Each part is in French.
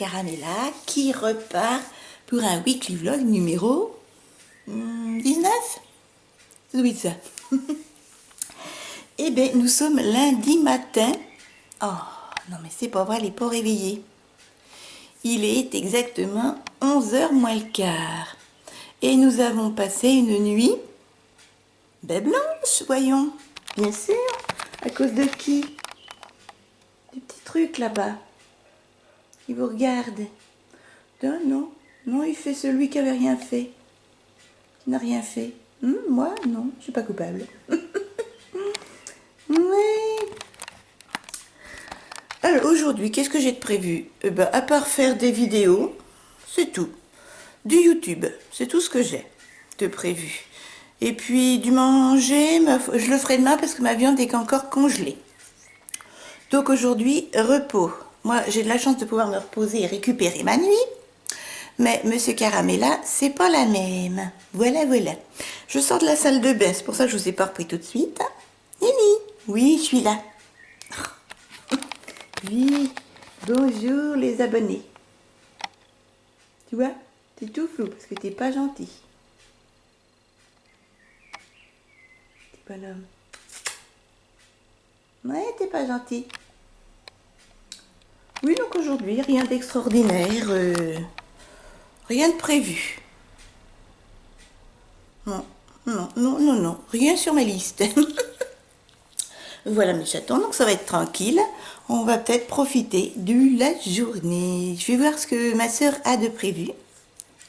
Caramella qui repart pour un weekly vlog numéro 19. Oui, ça. Eh bien, nous sommes lundi matin. Oh, non mais c'est pas vrai, elle n'est pas réveillée. Il est exactement 11h moins le quart. Et nous avons passé une nuit blanche, voyons. Bien sûr. À cause de qui? Du petit truc là-bas. Il vous regarde. Non, non, non, il fait celui qui avait rien fait. Qui n'a rien fait. Moi, non, je suis pas coupable. Oui. Alors aujourd'hui, qu'est-ce que j'ai de prévu? À part faire des vidéos, c'est tout. Du YouTube, c'est tout ce que j'ai de prévu. Et puis du manger, je le ferai demain parce que ma viande est encore congelée. Donc aujourd'hui, repos. Moi, j'ai de la chance de pouvoir me reposer et récupérer ma nuit. Mais Monsieur Caramella, c'est pas la même. Voilà, voilà. Je sors de la salle de bain, c'est pour ça que je vous ai pas repris tout de suite. Nini, oui, je suis là. Oui, bonjour les abonnés. Tu vois, t'es tout flou parce que t'es pas gentil. Petit bonhomme. Ouais, t'es pas gentil. Oui, donc aujourd'hui, rien d'extraordinaire. Rien de prévu. Non, non, non, non, non. Rien sur ma liste. Voilà mes chatons, donc ça va être tranquille. On va peut-être profiter de la journée. Je vais voir ce que ma soeur a de prévu.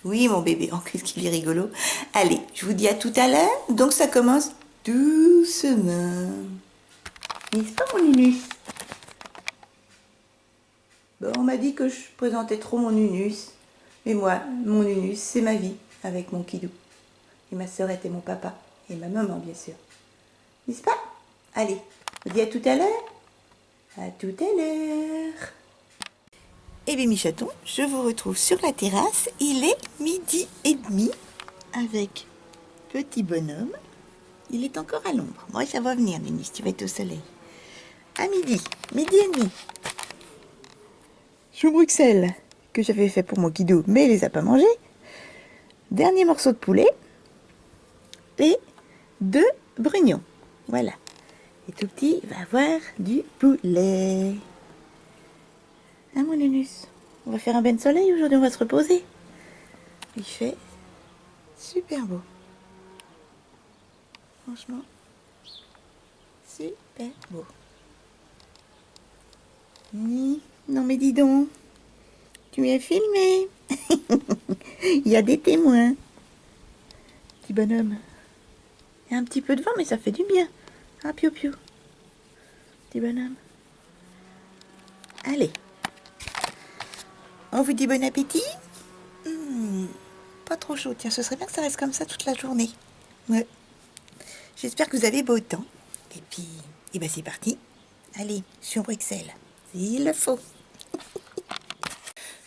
Oui, mon bébé, oh, qu'est-ce qu'il est rigolo. Allez, je vous dis à tout à l'heure. Donc ça commence doucement. N'est-ce pas, mon Nunus? Bon, on m'a dit que je présentais trop mon Nunus. Mais moi, mon Nunus, c'est ma vie avec mon Kidou. Et ma soeur était mon papa. Et ma maman, bien sûr. N'est-ce pas? Allez, je vous dis à tout à l'heure. À tout à l'heure. Eh bien, mes chatons, je vous retrouve sur la terrasse. Il est 12h30 avec petit bonhomme. Il est encore à l'ombre. Moi, ça va venir, Nunus, tu vas être au soleil. À midi, 12h30. Chou Bruxelles, que j'avais fait pour mon Kidou, mais il les a pas mangés. Dernier morceau de poulet. Et 2 brugnons. Voilà. Et tout petit va avoir du poulet. Hein, mon Nunus? On va faire un bain de soleil aujourd'hui, on va se reposer. Il fait super beau. Franchement, super beau. Non mais dis donc, tu m'as filmé. Il y a des témoins. Petit bonhomme. Il y a un petit peu de vent, mais ça fait du bien. Ah, piou piou. Petit bonhomme. Allez. On vous dit bon appétit. Pas trop chaud. Tiens, ce serait bien que ça reste comme ça toute la journée. Ouais. J'espère que vous avez beau temps. Et puis, eh ben c'est parti. Allez, sur Bruxelles. S'il le faut.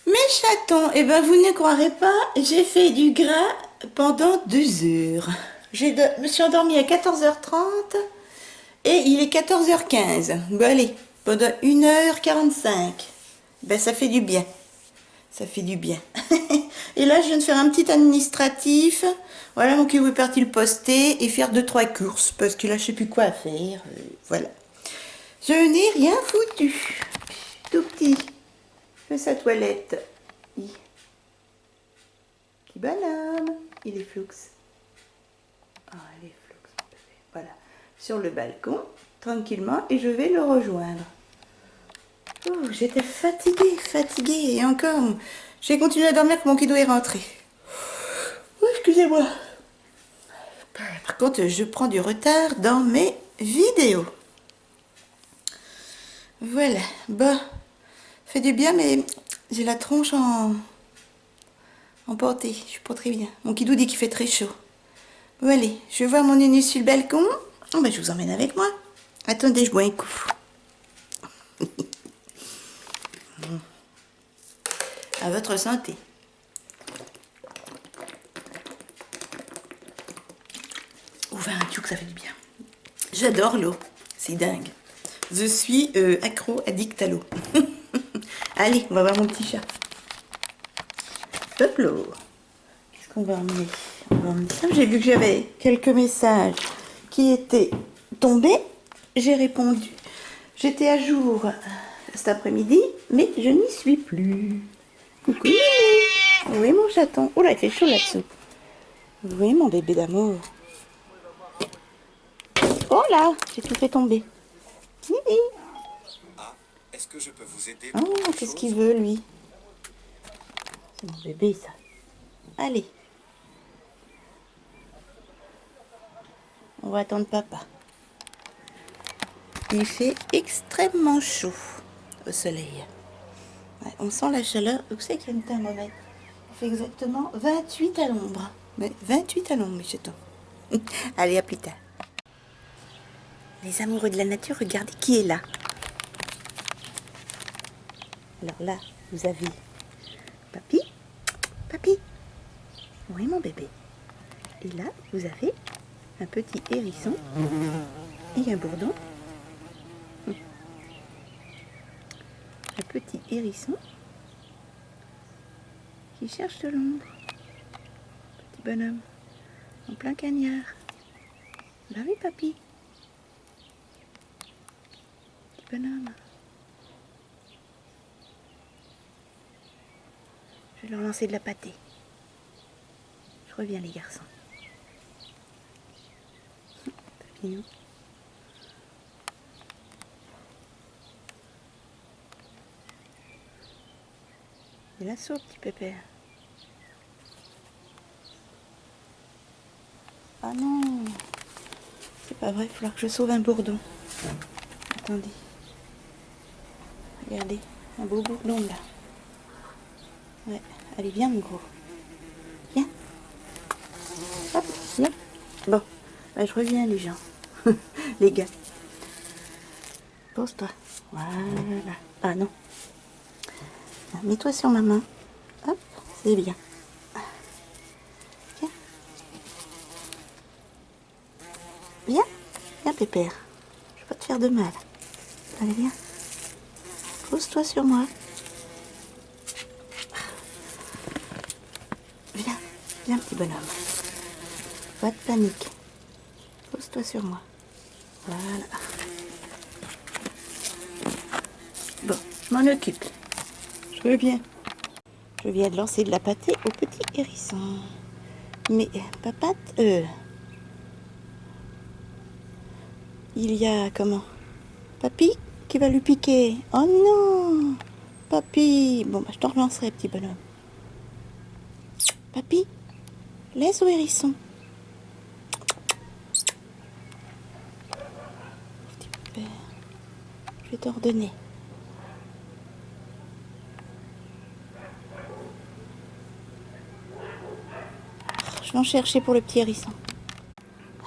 Mes chatons, eh ben vous ne croirez pas, j'ai fait du gras pendant 2 heures. Je me suis endormie à 14h30 et il est 14h15. Bon allez, pendant 1h45. Ben ça fait du bien. Ça fait du bien. Et là, je viens de faire un petit administratif. Voilà, mon Kidou est parti le poster et faire 2-3 courses parce qu'il a je sais plus quoi à faire. Voilà. Je n'ai rien foutu. Tout petit. Fais sa toilette. Petit bonhomme. Il est floux. Ah, il est floux. Voilà. Sur le balcon, tranquillement, et je vais le rejoindre. Oh, j'étais fatiguée, et encore, j'ai continué à dormir quand mon Kidou est rentré. Oh, excusez-moi. Par contre, je prends du retard dans mes vidéos. Voilà, bon, fait du bien, mais j'ai la tronche en portée, je suis pas très bien. Mon Kidou dit qu'il fait très chaud. Bon, allez, je vais voir mon Nunus sur le balcon. Oh, ben, je vous emmène avec moi. Attendez, je bois un coup. À votre santé. Oh, un tchouk, ça fait du bien. J'adore l'eau, c'est dingue. Je suis accro, addict à l'eau. Allez, on va voir mon petit chat. Hop là. Qu'est-ce qu'on va emmener? On va emmener ça. J'ai vu que j'avais quelques messages qui étaient tombés. J'ai répondu. J'étais à jour cet après-midi, mais je n'y suis plus. Coucou Mimi. Oui mon chaton. Oh là, il fait chaud là-dessous. Oui mon bébé d'amour. Oh là, j'ai tout fait tomber. Mimi. Ah, est-ce que je peux vous aider? Oh, qu'est-ce qu'il veut lui? C'est mon bébé ça. Allez. On va attendre papa. Il fait extrêmement chaud au soleil. Ouais, on sent la chaleur. Vous savez qu'il y a une thermomètre. Il fait exactement 28 à l'ombre. Mais 28 à l'ombre, mes chetons. Allez, à plus tard. Les amoureux de la nature, regardez qui est là. Alors là, vous avez Papy. Papy. Oui, mon bébé. Et là, vous avez un petit hérisson et un bourdon. Un petit hérisson qui cherche de l'ombre. Petit bonhomme, en plein cagnard. Bah oui, papy. Petit bonhomme. Je vais leur lancer de la pâtée. Je reviens, les garçons. Papillon. Et la soupe, petit pépère. Ah non, c'est pas vrai, il va falloir que je sauve un bourdon. Attendez. Regardez, un beau bourdon là. Ouais, allez, viens mon gros. Viens. Hop, viens. Bon, bah, je reviens les gens. Les gars. Pose-toi. Voilà. Ah non. Mets-toi sur ma main. Hop, c'est bien. Viens. Viens. Viens, pépère. Je vais pas te faire de mal. Allez, viens. Pose-toi sur moi. Viens. Viens, petit bonhomme. Pas de panique. Pose-toi sur moi. Voilà. Bon, je m'en occupe. Je reviens. Je viens de lancer de la pâtée au petit hérisson. Mais papa, il y a comment? Papy qui va lui piquer. Oh non, papy. Bon, bah, je t'en relancerai, petit bonhomme. Papy, laisse au hérisson. Petit pépère, je vais t'ordonner. Je vais en chercher pour le petit hérisson.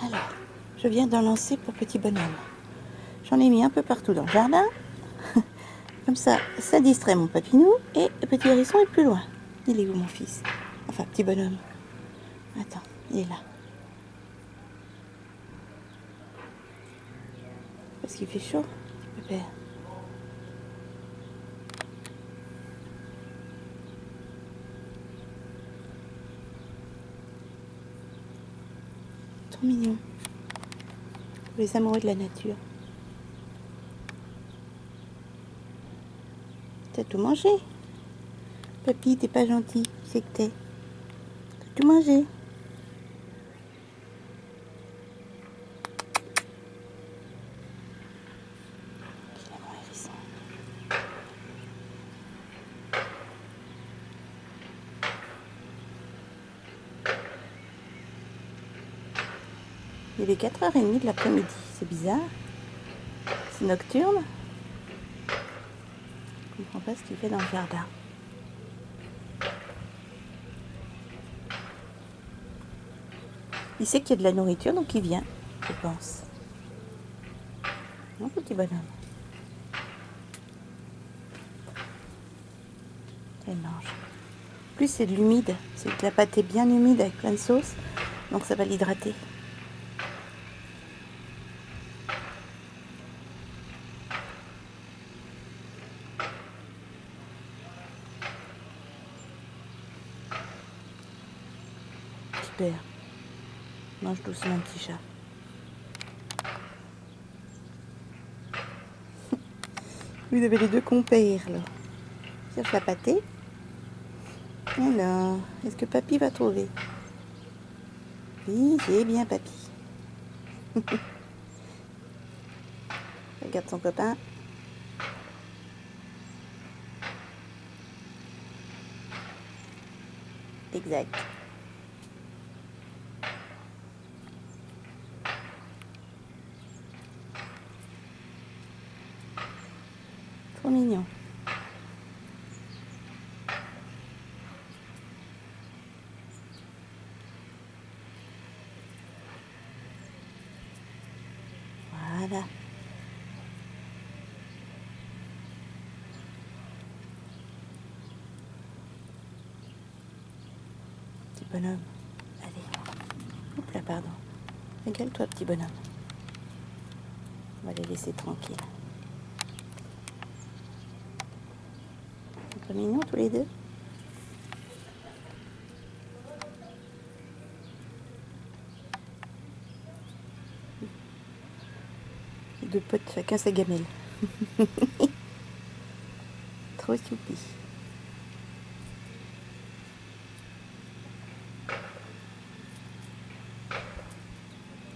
Alors, je viens d'en lancer pour petit bonhomme. J'en ai mis un peu partout dans le jardin. Comme ça, ça distrait mon papinou. Et le petit hérisson est plus loin. Il est où mon fils? Enfin, petit bonhomme. Attends, il est là. Parce qu'il fait chaud, petit pépère. Trop mignon. Pour les amoureux de la nature. T'as tout mangé. Papy, t'es pas gentil. C'est que t'es. T'as tout mangé. Il a mon hérisson. Il est 4h30 de l'après-midi. C'est bizarre. C'est nocturne. Je comprends pas ce qu'il fait dans le jardin. Il sait qu'il y a de la nourriture, donc il vient, je pense. Non, petit bonhomme. Il mange. En plus, c'est de l'humide. C'est de la pâtée bien humide avec plein de sauce. Donc ça va l'hydrater. Super. Mange doucement, petit chat. Vous avez les deux compères, là. Sauf la pâtée. Alors, est-ce que papy va trouver? Oui, j'ai bien papy. Regarde son copain. Exact. Trop mignon. Voilà. Petit bonhomme. Allez. Hop là, pardon. Régale-toi, petit bonhomme. On va les laisser tranquilles. C'est trop mignon tous les deux. Les deux potes, chacun sa gamelle. Trop choupi.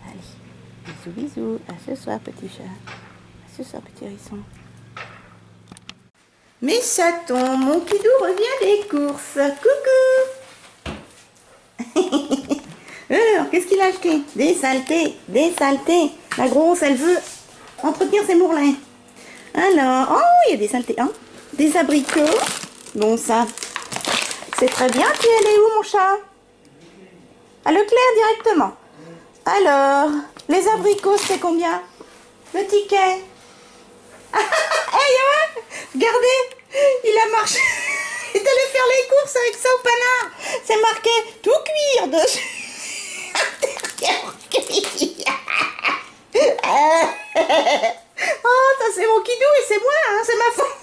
Allez, bisous bisous. À ce soir, petit chat. À ce soir, petit hérisson. Mes chatons, mon Kidou revient des courses. Coucou. Alors, qu'est-ce qu'il a acheté? Des saletés, des saletés. La grosse, elle veut entretenir ses mourlins. Alors, oh, il y a des saletés. Hein? Des abricots. Bon, ça, c'est très bien. Tu es allé où, mon chat? À Leclerc directement. Alors, les abricots, c'est combien? Le ticket. Hey, Yoann, regardez, il a marché. Il est allé faire les courses avec ça au panard. C'est marqué tout cuire dessus. Oh, ça c'est mon Kidou et c'est moi, hein, c'est ma faute.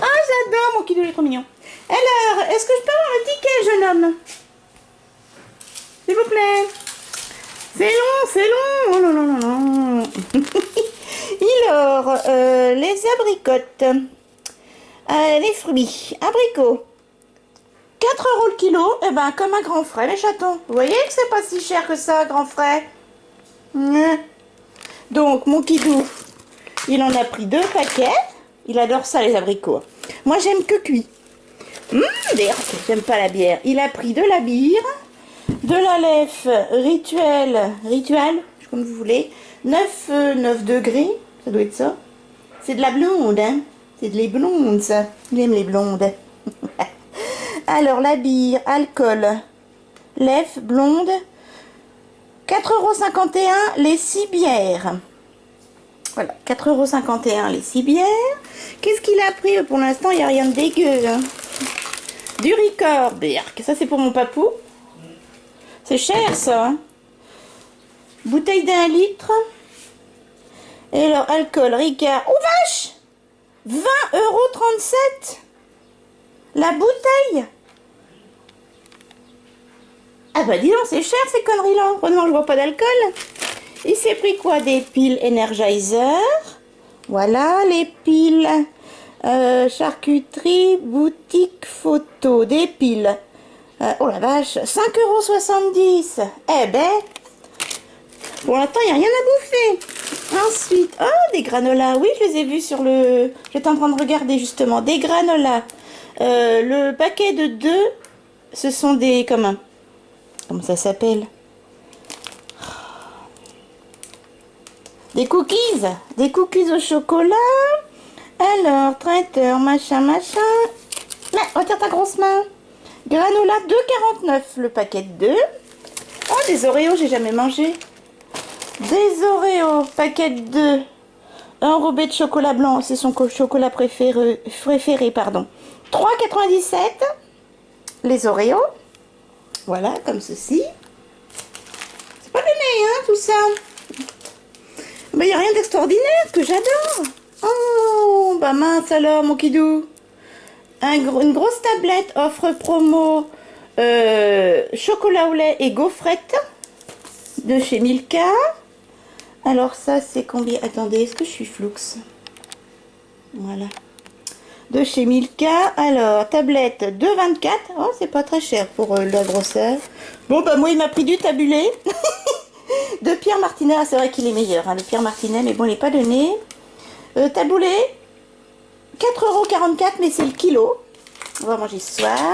Ah, j'adore mon Kidou, il est trop mignon. Alors, est-ce que je peux avoir le ticket, jeune homme? S'il vous plaît. C'est long, c'est long. Oh non, non, non, non. Alors, les abricotes, les fruits, abricots, 4 € le kilo, et ben comme un grand frais, les chatons. Vous voyez que c'est pas si cher que ça, grand frais. Donc, mon Kidou, il en a pris 2 paquets. Il adore ça, les abricots. Moi, j'aime que cuit. D'ailleurs, j'aime pas la bière. Il a pris de la bière, de la lèvre rituel, comme vous voulez, 9 degrés, ça doit être ça. C'est de la blonde, hein. C'est de les blondes, ça. Il aime les blondes. Alors, la bière, alcool, lèvre, blonde, 4,51 € les 6 bières. Voilà, 4,51 € les 6 bières. Qu'est-ce qu'il a pris? Pour l'instant, il n'y a rien de dégueu. Hein. Du Ricard, ça c'est pour mon papou. C'est cher, ça. Hein. Bouteille d'1 litre. Et alors, alcool, Ricard. Oh vache! 20,37 € la bouteille. Ah bah dis donc, c'est cher ces conneries-là. Heureusement, je bois pas d'alcool. Il s'est pris quoi? Des piles Energizer. Voilà, les piles charcuterie, boutique photo. Des piles. Oh la vache, 5,70 €. Eh ben, pour l'instant, il n'y a rien à bouffer. Ensuite, oh, des granolas. Oui, je les ai vus sur le... J'étais en train de regarder justement. Des granolas. Le paquet de 2, ce sont des... Comment ça s'appelle? Des cookies. Des cookies au chocolat. Alors, traiteur, machin, machin. Mais, retire ta grosse main. Granola 2,49 € le paquet de 2. Oh, des Oreos, j'ai jamais mangé. Des Oreos, paquet de 2. Un enrobé de chocolat blanc, c'est son chocolat préféré, pardon. 3,97 € les Oreos. Voilà, comme ceci. C'est pas donné, hein, tout ça. Mais il n'y a rien d'extraordinaire, que j'adore. Oh, bah mince alors, mon Kidou. Une grosse tablette offre promo chocolat au lait et gaufrettes de chez Milka. Alors ça c'est combien? Attendez, est-ce que je suis floux? Voilà. De chez Milka. Alors, tablette 2,24. Oh, c'est pas très cher pour la grosseur. Bon, bah moi il m'a pris du tabulé. De Pierre Martinet. Ah, c'est vrai qu'il est meilleur, hein, le Pierre Martinet, mais bon, il n'est pas donné. Taboulé, 4,44 €, mais c'est le kilo. On va manger ce soir.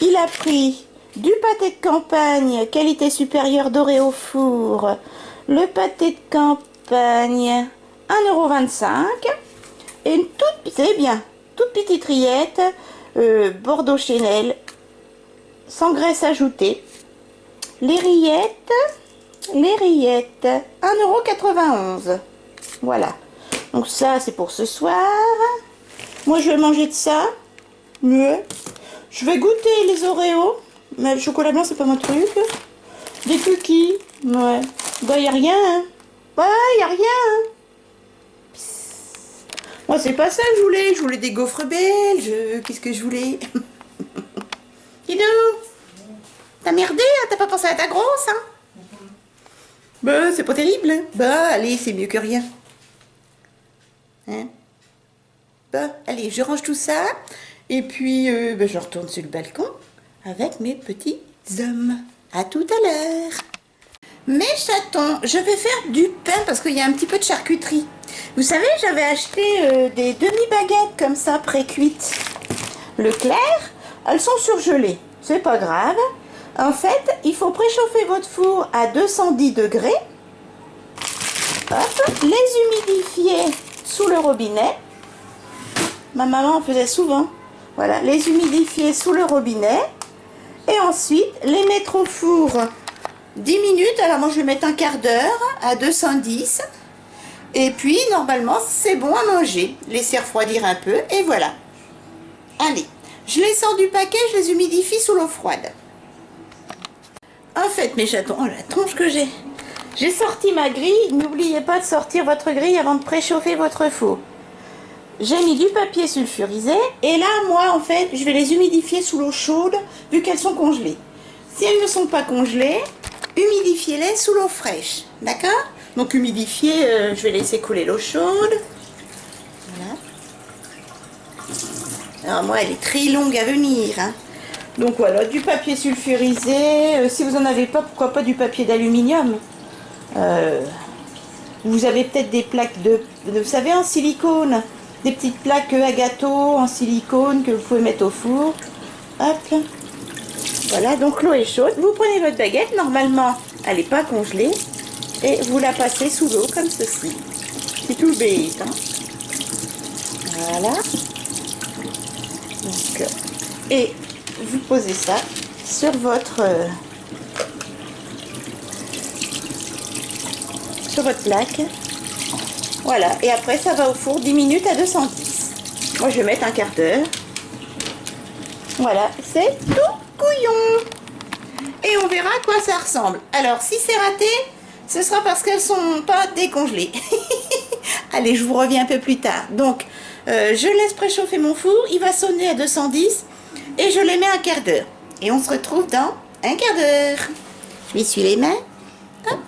Il a pris du pâté de campagne, qualité supérieure doré au four. Le pâté de campagne, 1,25 €. Et une toute, c'est bien, toute petite rillette, Bordeaux Chenel, sans graisse ajoutée. Les rillettes, 1,91 €. Voilà. Donc ça, c'est pour ce soir. Moi, je vais manger de ça. Ouais. Je vais goûter les Oreos. Mais le chocolat blanc, c'est pas mon truc. Des cookies. Ouais. Bah, y a rien. Hein. Ouais, y a rien. Hein. Moi, c'est pas ça que je voulais. Je voulais des gaufres belges. Qu'est-ce que je voulais? Dis donc. T'as merdé, hein? T'as pas pensé à ta grosse, hein? Bah, c'est pas terrible. Hein. Bah, allez, c'est mieux que rien. Hein? Bah, allez, je range tout ça. Et puis, bah, je retourne sur le balcon avec mes petits hommes. À tout à l'heure. Mes chatons, je vais faire du pain parce qu'il y a un petit peu de charcuterie. Vous savez, j'avais acheté des demi-baguettes comme ça, pré-cuites. Leclerc, elles sont surgelées. C'est pas grave. En fait, il faut préchauffer votre four à 210 degrés. Hop, les humidifier sous le robinet. Ma maman en faisait souvent. Voilà, les humidifier sous le robinet. Et ensuite, les mettre au four 10 minutes. Alors moi, je vais mettre un quart d'heure à 210. Et puis, normalement, c'est bon à manger. Laisser refroidir un peu et voilà. Allez, je les sors du paquet, je les humidifie sous l'eau froide. En fait, mes chatons, oh la tronche que j'ai. J'ai sorti ma grille. N'oubliez pas de sortir votre grille avant de préchauffer votre four. J'ai mis du papier sulfurisé. Et là, moi, en fait, je vais les humidifier sous l'eau chaude, vu qu'elles sont congelées. Si elles ne sont pas congelées, humidifiez-les sous l'eau fraîche. D'accord? Donc, humidifier, je vais laisser couler l'eau chaude. Voilà. Alors, moi, elle est très longue à venir, hein. Donc voilà, du papier sulfurisé. Si vous n'en avez pas, pourquoi pas du papier d'aluminium. Vous avez peut-être des plaques vous savez, en silicone. Des petites plaques à gâteau en silicone que vous pouvez mettre au four. Hop. Voilà, donc l'eau est chaude. Vous prenez votre baguette. Normalement, elle n'est pas congelée. Et vous la passez sous l'eau comme ceci. C'est tout bête, hein. Voilà. Donc, et vous posez ça sur votre plaque. Voilà, et après ça va au four 10 minutes à 210. Moi je vais mettre un quart d'heure. Voilà, c'est tout couillon. Et on verra à quoi ça ressemble. Alors si c'est raté, ce sera parce qu'elles sont pas décongelées. Allez, je vous reviens un peu plus tard. Donc je laisse préchauffer mon four, il va sonner à 210 et je les mets un quart d'heure. Et on se retrouve dans un quart d'heure. Je m'essuie les mains. Hop.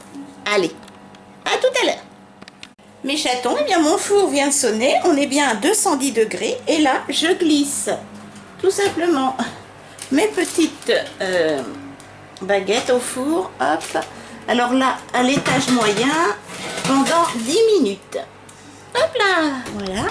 Allez, à tout à l'heure. Mes chatons, eh bien mon four vient de sonner, on est bien à 210 degrés. Et là, je glisse tout simplement mes petites baguettes au four. Hop. Alors là, à l'étage moyen, pendant 10 minutes. Hop là, voilà.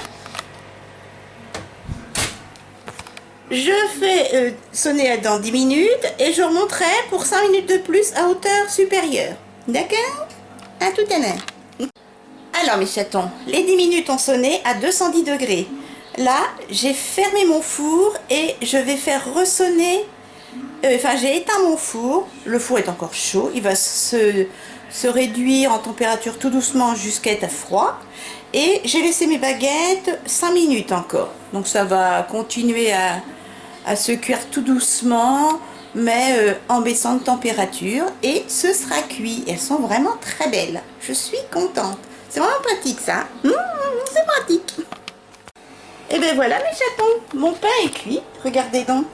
Je fais sonner dans 10 minutes et je remonterai pour 5 minutes de plus à hauteur supérieure. D'accord? À tout à l'heure. Alors mes chatons, les 10 minutes ont sonné à 210 degrés. Là, j'ai fermé mon four et je vais faire ressonner. J'ai éteint mon four. Le four est encore chaud. Il va se réduire en température tout doucement jusqu'à être froid. Et j'ai laissé mes baguettes 5 minutes encore. Donc ça va continuer à se cuire tout doucement, mais en baissant de température. Et ce sera cuit. Elles sont vraiment très belles. Je suis contente. C'est vraiment pratique ça. C'est pratique. Et ben voilà mes chatons. Mon pain est cuit. Regardez donc.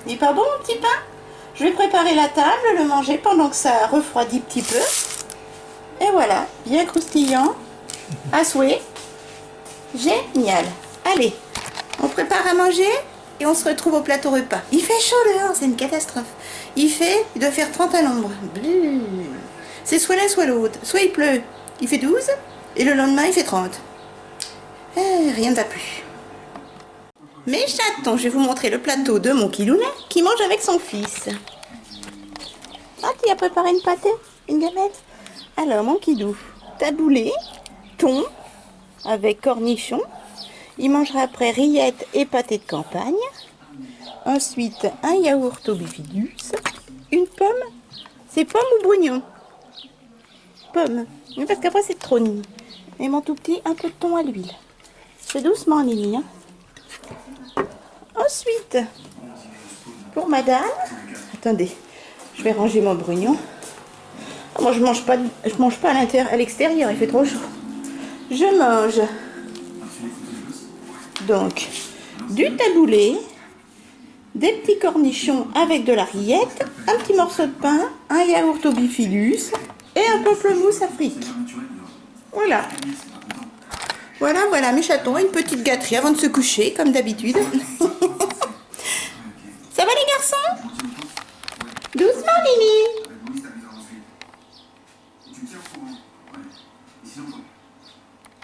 Il est pas bon mon petit pain? Je vais préparer la table, le manger pendant que ça refroidit un petit peu. Et voilà, bien croustillant, à souhait. Génial. Allez, on prépare à manger et on se retrouve au plateau repas. Il fait chaud dehors, c'est une catastrophe. Il doit faire 30 à l'ombre. C'est soit l'un soit l'autre. Soit il pleut, il fait 12 et le lendemain il fait 30. Rien ne va plus. Mes chatons, je vais vous montrer le plateau de mon Kilounet qui mange avec son fils. Ah, tu as préparé une pâtée, une gamette. Alors, mon Kidou, taboulé, thon avec cornichons. Il mangera après rillettes et pâté de campagne. Ensuite, un yaourt au bifidus. Une pomme. C'est pomme ou brugnon? Pomme. Oui, parce qu'après, c'est trop ni. Et mon tout petit, un peu de thon à l'huile. C'est doucement, Nini. Hein. Ensuite, pour madame... Attendez, je vais ranger mon brugnon. Moi, je mange pas à l'extérieur, il fait trop chaud. Je mange donc du taboulé, des petits cornichons avec de la rillette, un petit morceau de pain, un yaourt au bifidus et un pamplemousse afrique. Voilà. Voilà mes chatons, une petite gâterie avant de se coucher, comme d'habitude. Ça va les garçons? Doucement, Mimi.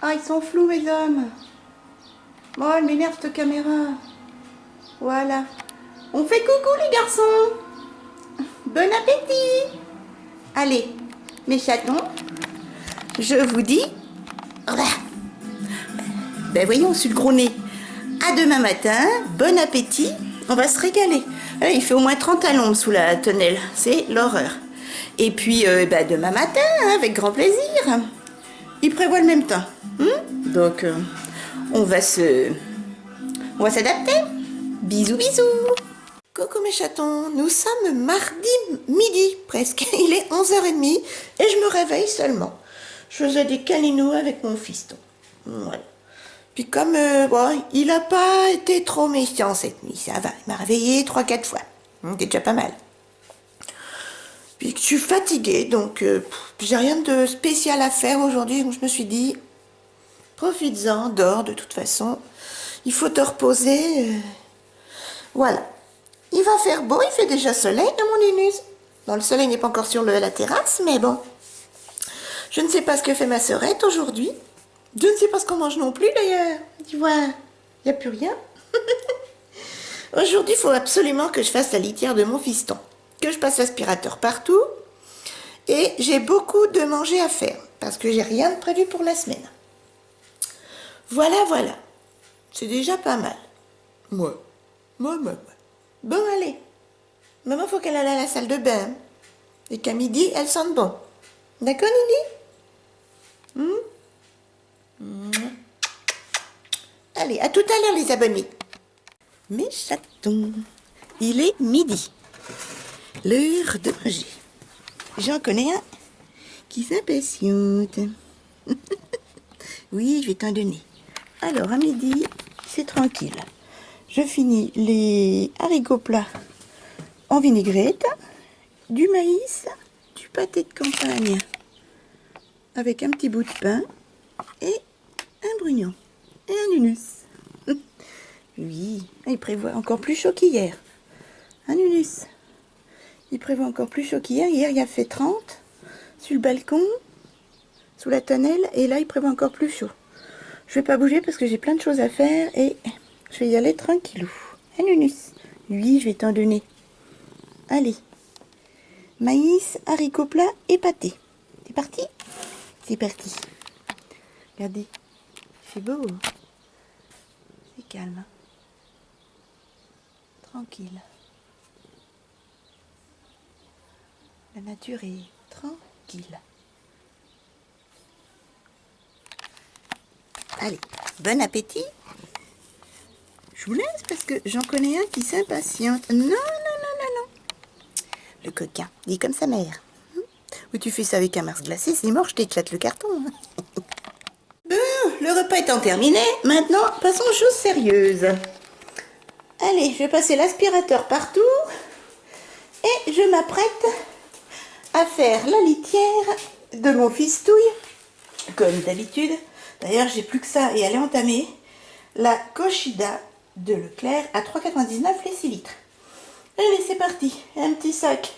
Ah, ils sont flous, mes hommes. Oh, elle m'énerve, cette caméra. Voilà. On fait coucou, les garçons. Bon appétit. Allez, mes chatons, je vous dis... Ben voyons, sur le gros nez. À demain matin, bon appétit, on va se régaler. Là, il fait au moins 30 à l'ombre sous la tonnelle, c'est l'horreur. Et puis, ben, demain matin, hein, avec grand plaisir. Il prévoit le même temps. Donc, on va s'adapter. Bisous, bisous. Coucou mes chatons, nous sommes mardi midi presque. Il est 11h30 et je me réveille seulement. Je faisais des câlinous avec mon fiston. Voilà. Puis comme bon, il n'a pas été trop méchant cette nuit, ça va. Il m'a réveillé 3-4 fois. C'était déjà pas mal. Puis je suis fatiguée, donc j'ai rien de spécial à faire aujourd'hui. Donc je me suis dit, profites-en, dors de toute façon. Il faut te reposer. Voilà. Il va faire beau, il fait déjà soleil dans mon Linus. Bon, le soleil n'est pas encore sur la terrasse, mais bon. Je ne sais pas ce que fait ma sœurette aujourd'hui. Je ne sais pas ce qu'on mange non plus d'ailleurs. Tu vois, il n'y a plus rien. Aujourd'hui, il faut absolument que je fasse la litière de mon fiston. Que je passe l'aspirateur partout. Et j'ai beaucoup de manger à faire. Parce que j'ai rien de prévu pour la semaine. Voilà. C'est déjà pas mal. Moi. Bon, allez. Maman, faut qu'elle aille à la salle de bain. Et qu'à midi, elle sente bon. D'accord, Nini? Allez, à tout à l'heure les abonnés. Mes chatons, il est midi. L'heure de manger. J'en connais un qui s'impatiente. Oui, je vais t'en donner. Alors, à midi, c'est tranquille. Je finis les haricots plats en vinaigrette, du maïs, du pâté de campagne avec un petit bout de pain et un brugnon et un unus. Oui, il prévoit encore plus chaud qu'hier. Un unus. Il prévoit encore plus chaud qu'hier. Hier, il a fait 30 sur le balcon, sous la tonnelle, et là, il prévoit encore plus chaud. Je vais pas bouger parce que j'ai plein de choses à faire et je vais y aller tranquillou. Un unus. Oui, je vais t'en donner. Allez. Maïs, haricots plats et pâté. C'est parti? C'est parti. Regardez. Il fait beau. C'est calme. Tranquille. La nature est tranquille. Allez, bon appétit. Je vous laisse parce que j'en connais un qui s'impatiente. Non. Le coquin, dit comme sa mère. Ou tu fais ça avec un Mars glacé, c'est mort, je t'éclate le carton. Bon, le repas étant terminé, maintenant passons aux choses sérieuses. Allez, je vais passer l'aspirateur partout. Et je m'apprête à faire la litière de mon fistouille, comme d'habitude. D'ailleurs, j'ai plus que ça et elle est entamée. La Cochida de Leclerc à 3,99 les 6 litres. Allez, c'est parti. Un petit sac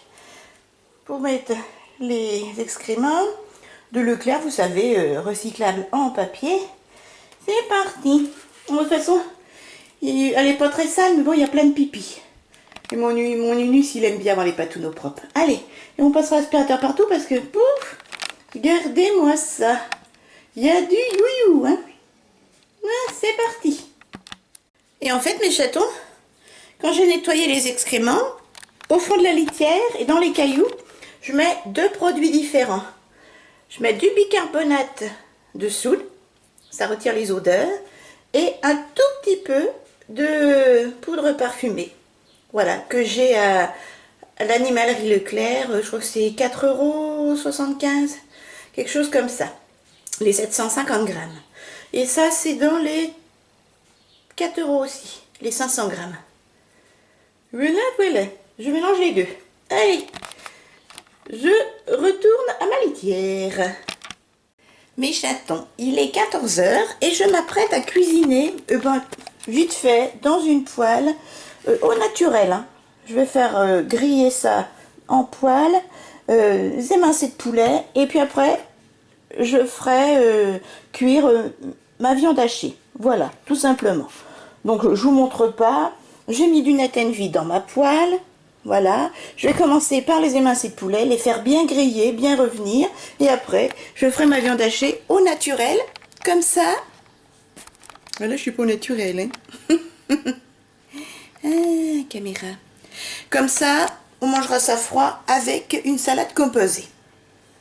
pour mettre les excréments. De Leclerc, vous savez, recyclable en papier. C'est parti. De toute façon, elle n'est pas très sale, mais bon, il y a plein de pipi. Et mon unus, il aime bien avoir les patouneaux propres. Allez, et on passera l'aspirateur partout parce que, pouf, regardez-moi ça. Il y a du youyou, hein. Ah, c'est parti. Et en fait, mes chatons, quand j'ai nettoyé les excréments, au fond de la litière et dans les cailloux, je mets 2 produits différents. Je mets du bicarbonate de soude, ça retire les odeurs, et un tout petit peu de poudre parfumée. Voilà, que j'ai à l'animalerie Leclerc, je crois que c'est 4,75 €, quelque chose comme ça, les 750 grammes. Et ça, c'est dans les 4 € aussi, les 500 grammes. Voilà, voilà, je mélange les deux. Allez, je retourne à ma litière. Mes chatons, il est 14 h et je m'apprête à cuisiner, vite fait, dans une poêle, au naturel. Hein. Je vais faire griller ça en poêle, des émincés de poulet, et puis après, je ferai cuire ma viande hachée. Voilà, tout simplement. Donc, je vous montre pas. J'ai mis du net vide dans ma poêle. Voilà, je vais commencer par les émincés de poulet, les faire bien griller, bien revenir. Et après, je ferai ma viande hachée au naturel, comme ça. Voilà, je suis pas au naturel, hein. Ah, caméra. Comme ça, on mangera ça froid avec une salade composée.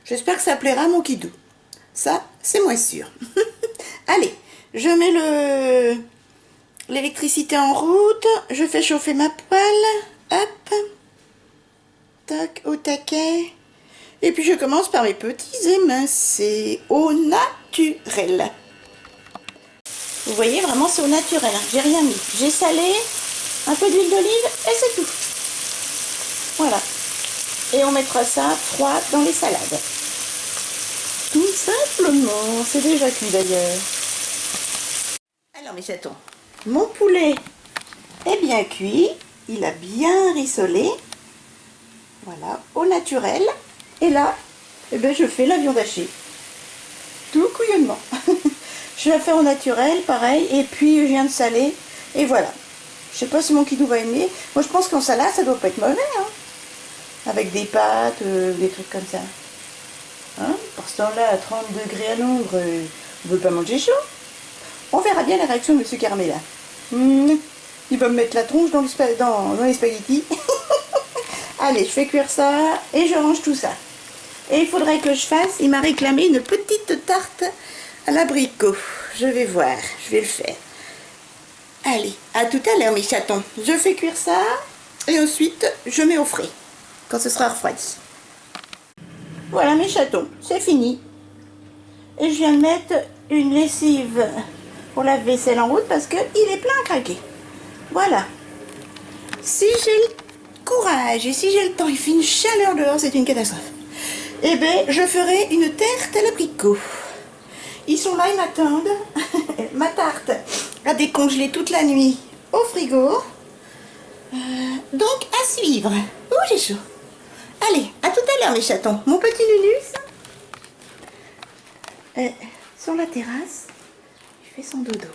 J'espère que ça plaira à mon kidou. Ça, c'est moins sûr. Allez, je mets l'électricité en route. Je fais chauffer ma poêle. Hop. Tac, au taquet. Et puis je commence par mes petits émincés au naturel. Vous voyez, vraiment, c'est au naturel. Hein. J'ai rien mis. J'ai salé, un peu d'huile d'olive et c'est tout. Voilà. Et on mettra ça froid dans les salades. Tout simplement. C'est déjà cuit d'ailleurs. Alors mes chatons, mon poulet est bien cuit. Il a bien rissolé. Voilà, au naturel. Et là, eh ben, je fais la viande hachée. Tout couillonnement. Je vais la faire au naturel, pareil. Et puis, je viens de saler. Et voilà. Je sais pas si mon kidou va aimer. Moi, je pense qu'en salade, ça doit pas être mauvais. Hein. Avec des pâtes, des trucs comme ça. Hein, pour ce temps-là, à 30 degrés à l'ombre, on ne veut pas manger chaud. On verra bien la réaction de M. Carmela. Il va me mettre la tronche dans les spaghettis. Allez, je fais cuire ça et je range tout ça. Et il faudrait que je fasse, il m'a réclamé une petite tarte à l'abricot. Je vais voir, je vais le faire. Allez, à tout à l'heure mes chatons. Je fais cuire ça et ensuite je mets au frais quand ce sera refroidi. Voilà mes chatons, c'est fini. Et je viens de mettre une lessive pour la vaisselle en route parce qu'il est plein à craquer. Voilà. Si j'ai le courage et si j'ai le temps, il fait une chaleur dehors, c'est une catastrophe. Eh bien, je ferai une tarte à l'abricot. Ils sont là, ils m'attendent. Ma tarte a décongelé toute la nuit au frigo. Donc, à suivre. Oh, j'ai chaud. Allez, à tout à l'heure, mes chatons. Mon petit Nunus, sur la terrasse, il fait son dodo.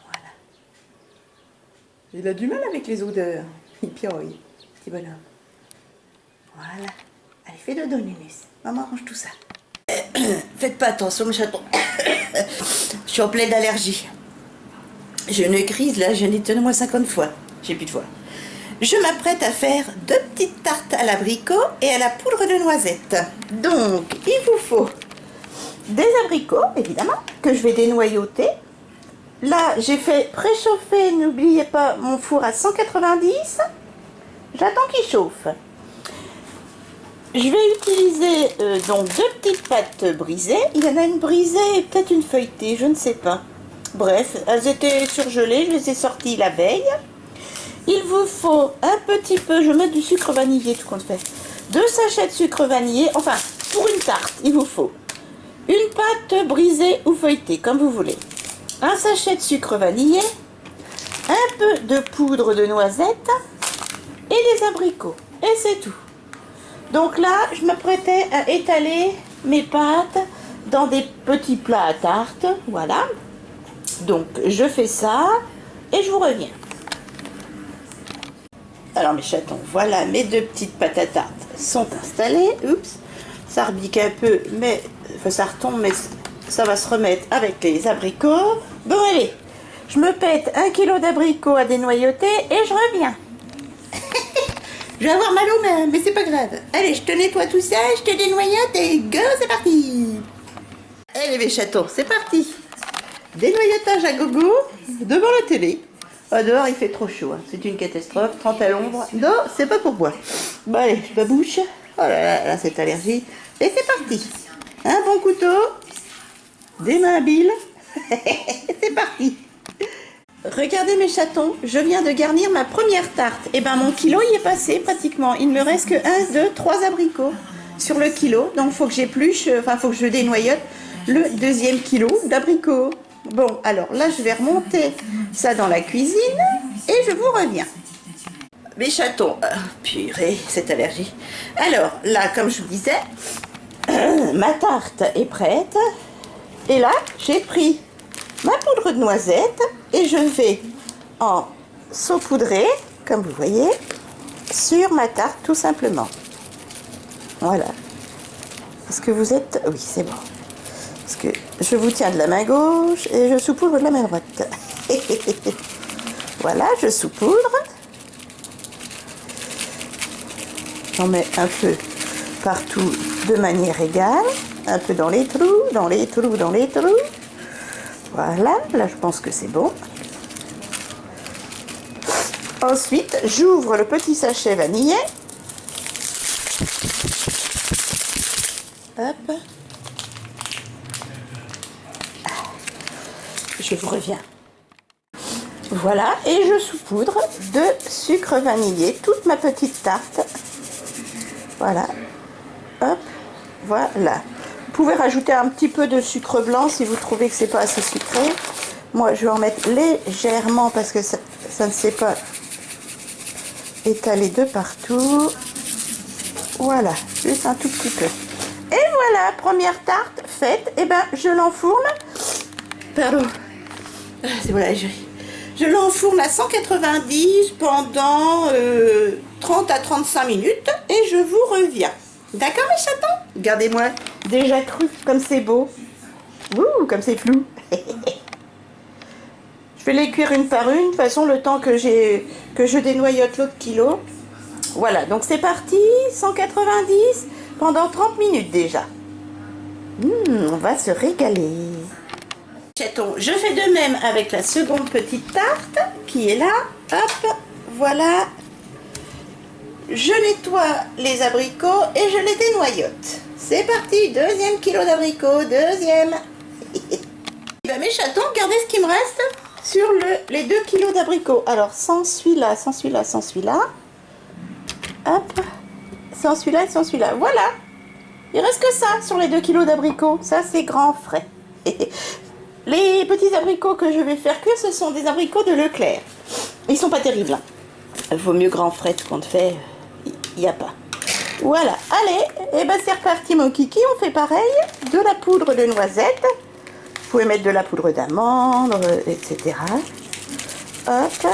Voilà. Il a du mal avec les odeurs. Il pioille, petit bonhomme. Voilà. Allez, fais dodo, Nunus. Maman range tout ça. Faites pas attention, mes chatons. Je suis en pleine allergie. J'ai une crise, là, je l'ai tenue moins 50 fois. J'ai plus de voix. Je m'apprête à faire 2 petites tartes à l'abricot et à la poudre de noisette. Donc, il vous faut des abricots, évidemment, que je vais dénoyauter. Là, j'ai fait préchauffer, n'oubliez pas, mon four à 190. J'attends qu'il chauffe. Je vais utiliser donc 2 petites pâtes brisées. Il y en a une brisée et peut-être une feuilletée, je ne sais pas. Bref, elles étaient surgelées, je les ai sorties la veille. il vous faut un petit peu, je mets du sucre vanillé tout compte fait. 2 sachets de sucre vanillé, enfin pour une tarte, il vous faut une pâte brisée ou feuilletée, comme vous voulez. Un sachet de sucre vanillé, un peu de poudre de noisette et des abricots. Et c'est tout. Donc là, je m'apprêtais à étaler mes pâtes dans des petits plats à tarte. Voilà. Donc je fais ça et je vous reviens. Alors mes chatons, voilà, mes 2 petites pâtes à tarte sont installées. Oups, ça rebique un peu, mais enfin, ça retombe, mais ça va se remettre avec les abricots. Bon allez, je me pète 1 kg d'abricots à dénoyauter et je reviens. Je vais avoir mal aux mains, mais c'est pas grave. Allez, je te nettoie tout ça, je te dénoyote et go, c'est parti. Allez mes chatons, c'est parti. Dénoyautage à gogo devant la télé. Ah, dehors il fait trop chaud, hein. C'est une catastrophe, 30 à l'ombre. Non, c'est pas pour moi. Bon allez, je babouche. Oh là là, cette allergie. Et c'est parti. Un bon couteau, des mains habiles. C'est parti. Regardez mes chatons, je viens de garnir ma première tarte. Et ben mon kilo y est passé pratiquement. Il me reste que 1, 2, 3 abricots sur le kilo. Donc faut que j'épluche, enfin faut que je dénoyote le 2e kilo d'abricots. Bon, alors là je vais remonter ça dans la cuisine et je vous reviens. Mes chatons, purée, cette allergie. Alors là, comme je vous disais, ma tarte est prête. Et là, j'ai pris ma poudre de noisette et je vais en saupoudrer, comme vous voyez, sur ma tarte tout simplement. Voilà. Est-ce que vous êtes... Oui, c'est bon. Parce que je vous tiens de la main gauche et je saupoudre de la main droite. Voilà, je saupoudre. J'en mets un peu partout de manière égale. Un peu dans les trous, dans les trous, dans les trous. Voilà, là je pense que c'est bon. Ensuite, j'ouvre le petit sachet vanillé. Hop. Je vous reviens. Voilà, et je saupoudre de sucre vanillé toute ma petite tarte. Voilà. Hop, voilà. Vous pouvez rajouter un petit peu de sucre blanc si vous trouvez que c'est pas assez sucré. Moi, je vais en mettre légèrement parce que ça ne s'est pas étalé de partout. Voilà, juste un tout petit peu. Et voilà, première tarte faite. Et ben, je l'enfourne. Pardon. C'est voilà, je l'enfourne à 190 pendant 30 à 35 minutes et je vous reviens. D'accord mes chatons? Regardez-moi, déjà cru, comme c'est beau. Ouh, comme c'est flou. Je vais les cuire une par une, de toute façon le temps que je dénoyote l'autre kilo. Voilà, donc c'est parti, 190 pendant 30 minutes déjà. On va se régaler. Chatons, je fais de même avec la seconde petite tarte qui est là. Hop, voilà. Je nettoie les abricots et je les dénoyote. C'est parti, 2e kilo d'abricots, 2e. Ben mes chatons, regardez ce qui me reste sur les 2 kilos d'abricots. Alors, sans celui-là, sans celui-là, sans celui-là. Hop, sans celui-là et sans celui-là. Voilà. Il reste que ça sur les 2 kilos d'abricots. Ça, c'est grand frais. Les petits abricots que je vais faire cuire, ce sont des abricots de Leclerc. Ils sont pas terribles. Hein. Il vaut mieux grand frais, tout compte fait. Il n'y a pas. Voilà. Allez, et ben c'est reparti mon kiki. On fait pareil. De la poudre de noisette. Vous pouvez mettre de la poudre d'amande, etc. Hop.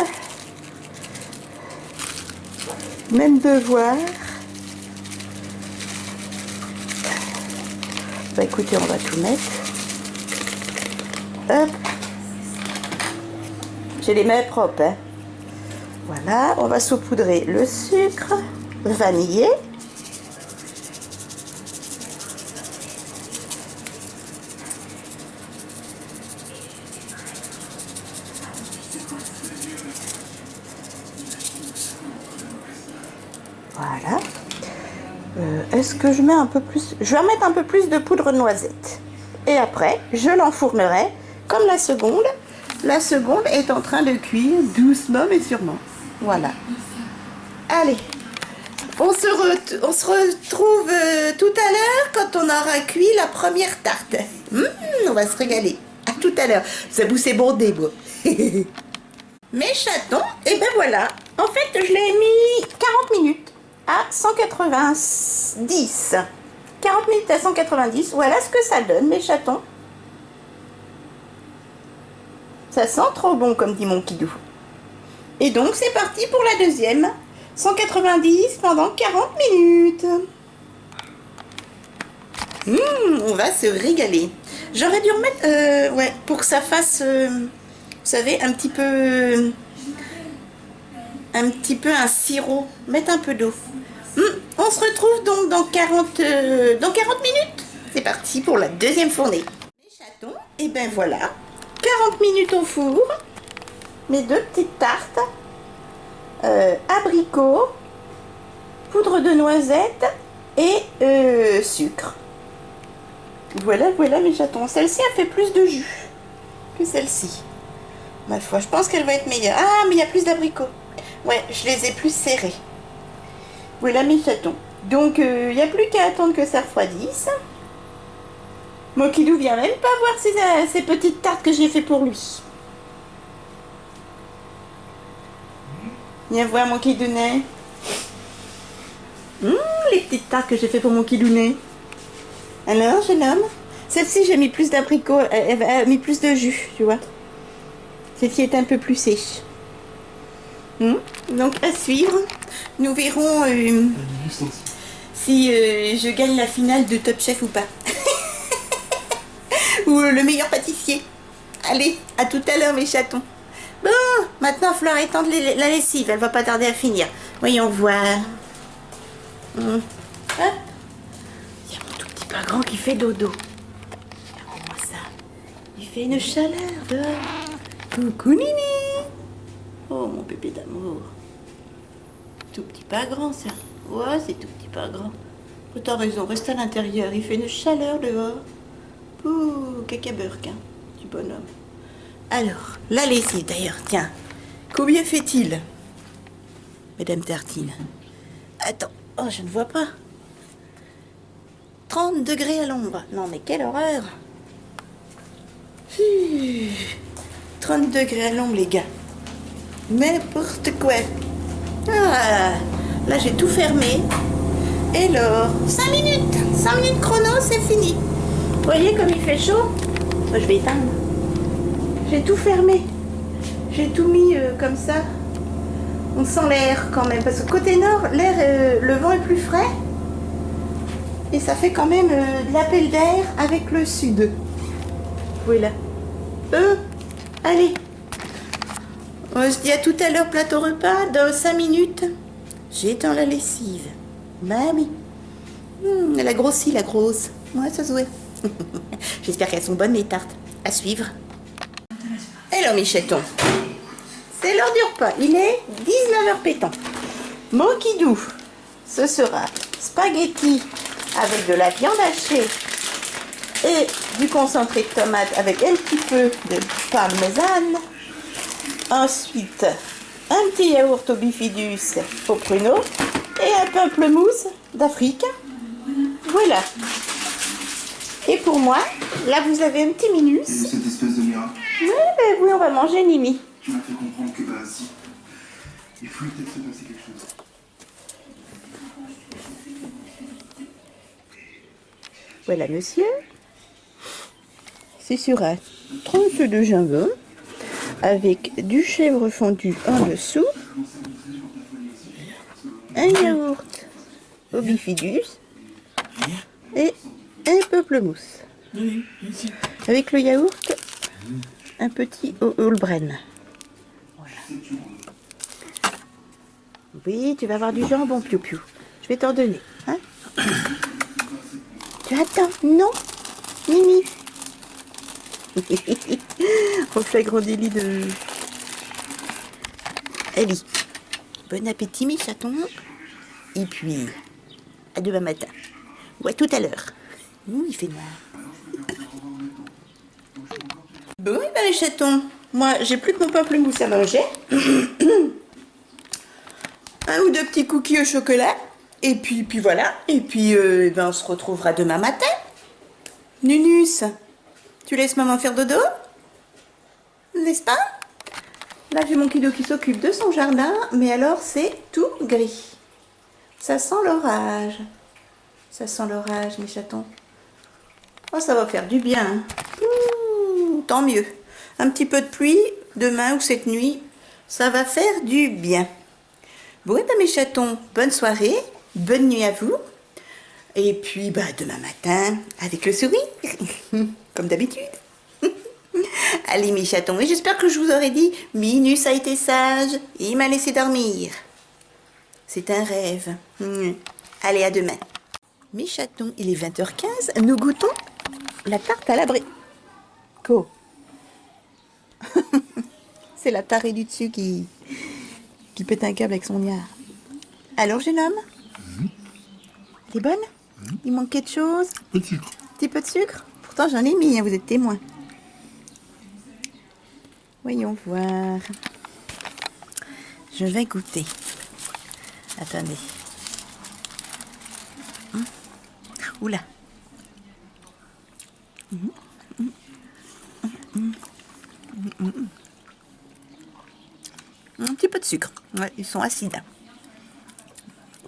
Même devoir. Bah écoutez, on va tout mettre. Hop. J'ai les mains propres. Hein. Voilà, on va saupoudrer le sucre vanillé. Voilà. Est-ce que je mets un peu plus? Je vais remettre un peu plus de poudre de noisette. Et après, je l'enfournerai comme la seconde. La seconde est en train de cuire doucement mais sûrement. Voilà. Allez. On se retrouve tout à l'heure quand on aura cuit la première tarte. On va se régaler. À tout à l'heure. Ça vous c'est bondé, moi. Mes chatons, et ben voilà. En fait, je l'ai mis 40 minutes à 190. 40 minutes à 190. Voilà ce que ça donne, mes chatons. Ça sent trop bon, comme dit mon kidou. Et donc, c'est parti pour la deuxième. 190 pendant 40 minutes. On va se régaler. J'aurais dû remettre, ouais, pour que ça fasse, vous savez, un petit peu un sirop. Mettre un peu d'eau. On se retrouve donc dans 40 minutes. C'est parti pour la deuxième fournée. Les chatons, et ben voilà. 40 minutes au four. Mes deux petites tartes. Abricots, poudre de noisette et sucre. Voilà mes chatons. Celle-ci a fait plus de jus que celle-ci. Ma foi, je pense qu'elle va être meilleure. Ah, mais il y a plus d'abricots. Ouais, je les ai plus serrés. Voilà mes chatons. Donc, il n'y a plus qu'à attendre que ça refroidisse. Mon kidou vient même pas voir ces petites tartes que j'ai fait pour lui. Viens voir mon kidounet. Les petites tartes que j'ai fait pour mon kidounet. Alors, jeune homme, celle-ci j'ai mis plus d'abricots, elle a mis plus de jus, tu vois. Celle-ci est un peu plus sèche. Donc à suivre, nous verrons si je gagne la finale de Top Chef ou pas. Ou le meilleur pâtissier. Allez, à tout à l'heure mes chatons. Bon, maintenant il va falloir étendre la lessive, elle va pas tarder à finir. Voyons voir. Hop. Il y a mon tout petit pas grand qui fait dodo. Regardez-moi ça. Il fait une chaleur dehors. Coucou Nini. Oh mon bébé d'amour. Tout petit pas grand ça. Ouais, c'est tout petit pas grand. Oh, t'as raison, reste à l'intérieur. Il fait une chaleur dehors. Ouh, cacaburk, hein, du bonhomme. Alors, la lessive d'ailleurs, tiens. Combien fait-il, Madame Tartine? Attends, oh, je ne vois pas. 30 degrés à l'ombre. Non, mais quelle horreur. 30 degrés à l'ombre, les gars. N'importe quoi. Ah, là, j'ai tout fermé. Et alors, 5 minutes. 5 minutes chrono, c'est fini. Vous voyez comme il fait chaud? Moi, je vais éteindre. J'ai tout fermé. J'ai tout mis comme ça. On sent l'air quand même. Parce que côté nord, l'air, le vent est plus frais. Et ça fait quand même de l'appel d'air avec le sud. Voilà. Allez. On se dit à tout à l'heure, plateau repas. Dans 5 minutes, j'éteins la lessive. Bah oui. Elle a grossi, la grosse. Ouais, ça se voit. J'espère qu'elles sont bonnes, les tartes. À suivre. Hello, mes chatons. C'est l'heure du repas. Il est 19h pétant. Mon kidou, ce sera spaghetti avec de la viande hachée et du concentré de tomate avec un petit peu de parmesan. Ensuite, un petit yaourt au bifidus au pruneau et un pamplemousse d'Afrique. Voilà. Et pour moi, là vous avez un petit minus. Et cette espèce de miracle. Oui, on va manger Nini. Tu m'as fait comprendre que bah si, il faut peut-être se passer quelque chose. Voilà monsieur. C'est sur un tranche de jambon avec du chèvre fondu en dessous, un yaourt au bifidus et un pamplemousse. Avec le yaourt, un petit Holbren. Voilà. Oui, tu vas avoir du jambon, piou-piou. Je vais t'en donner. Hein? Tu attends? Non, Mimi. On fait grand délit de... Allez, bon appétit mes chatons. Et puis, à demain matin. Ou à tout à l'heure. Il fait noir. Bon, ben les chatons, moi j'ai plus que mon pamplemousse à manger. un ou deux petits cookies au chocolat. Et puis voilà. Et puis, ben, on se retrouvera demain matin. Nunus, tu laisses maman faire dodo? N'est-ce pas? Là, j'ai mon kiddo qui s'occupe de son jardin. Mais alors, c'est tout gris. Ça sent l'orage. Ça sent l'orage, mes chatons. Oh, ça va faire du bien. Ouh, tant mieux. Un petit peu de pluie demain ou cette nuit, ça va faire du bien. Bon, et ben mes chatons, bonne soirée, bonne nuit à vous. Et puis, bah, demain matin, avec le sourire, comme d'habitude. Allez, mes chatons, et j'espère que je vous aurai dit, Minus a été sage, il m'a laissé dormir. C'est un rêve. Allez, à demain. Mes chatons, il est 20h15, nous goûtons la tarte à l'abricot. C'est la tarée du dessus qui pète un câble avec son niard. Alors, jeune homme, elle est bonne? Il manque quelque chose? Peu de sucre. Petit peu de sucre? Pourtant, j'en ai mis, hein, vous êtes témoin. Voyons voir. Je vais goûter. Attendez. Oula. Un petit peu de sucre. Ouais, ils sont acides.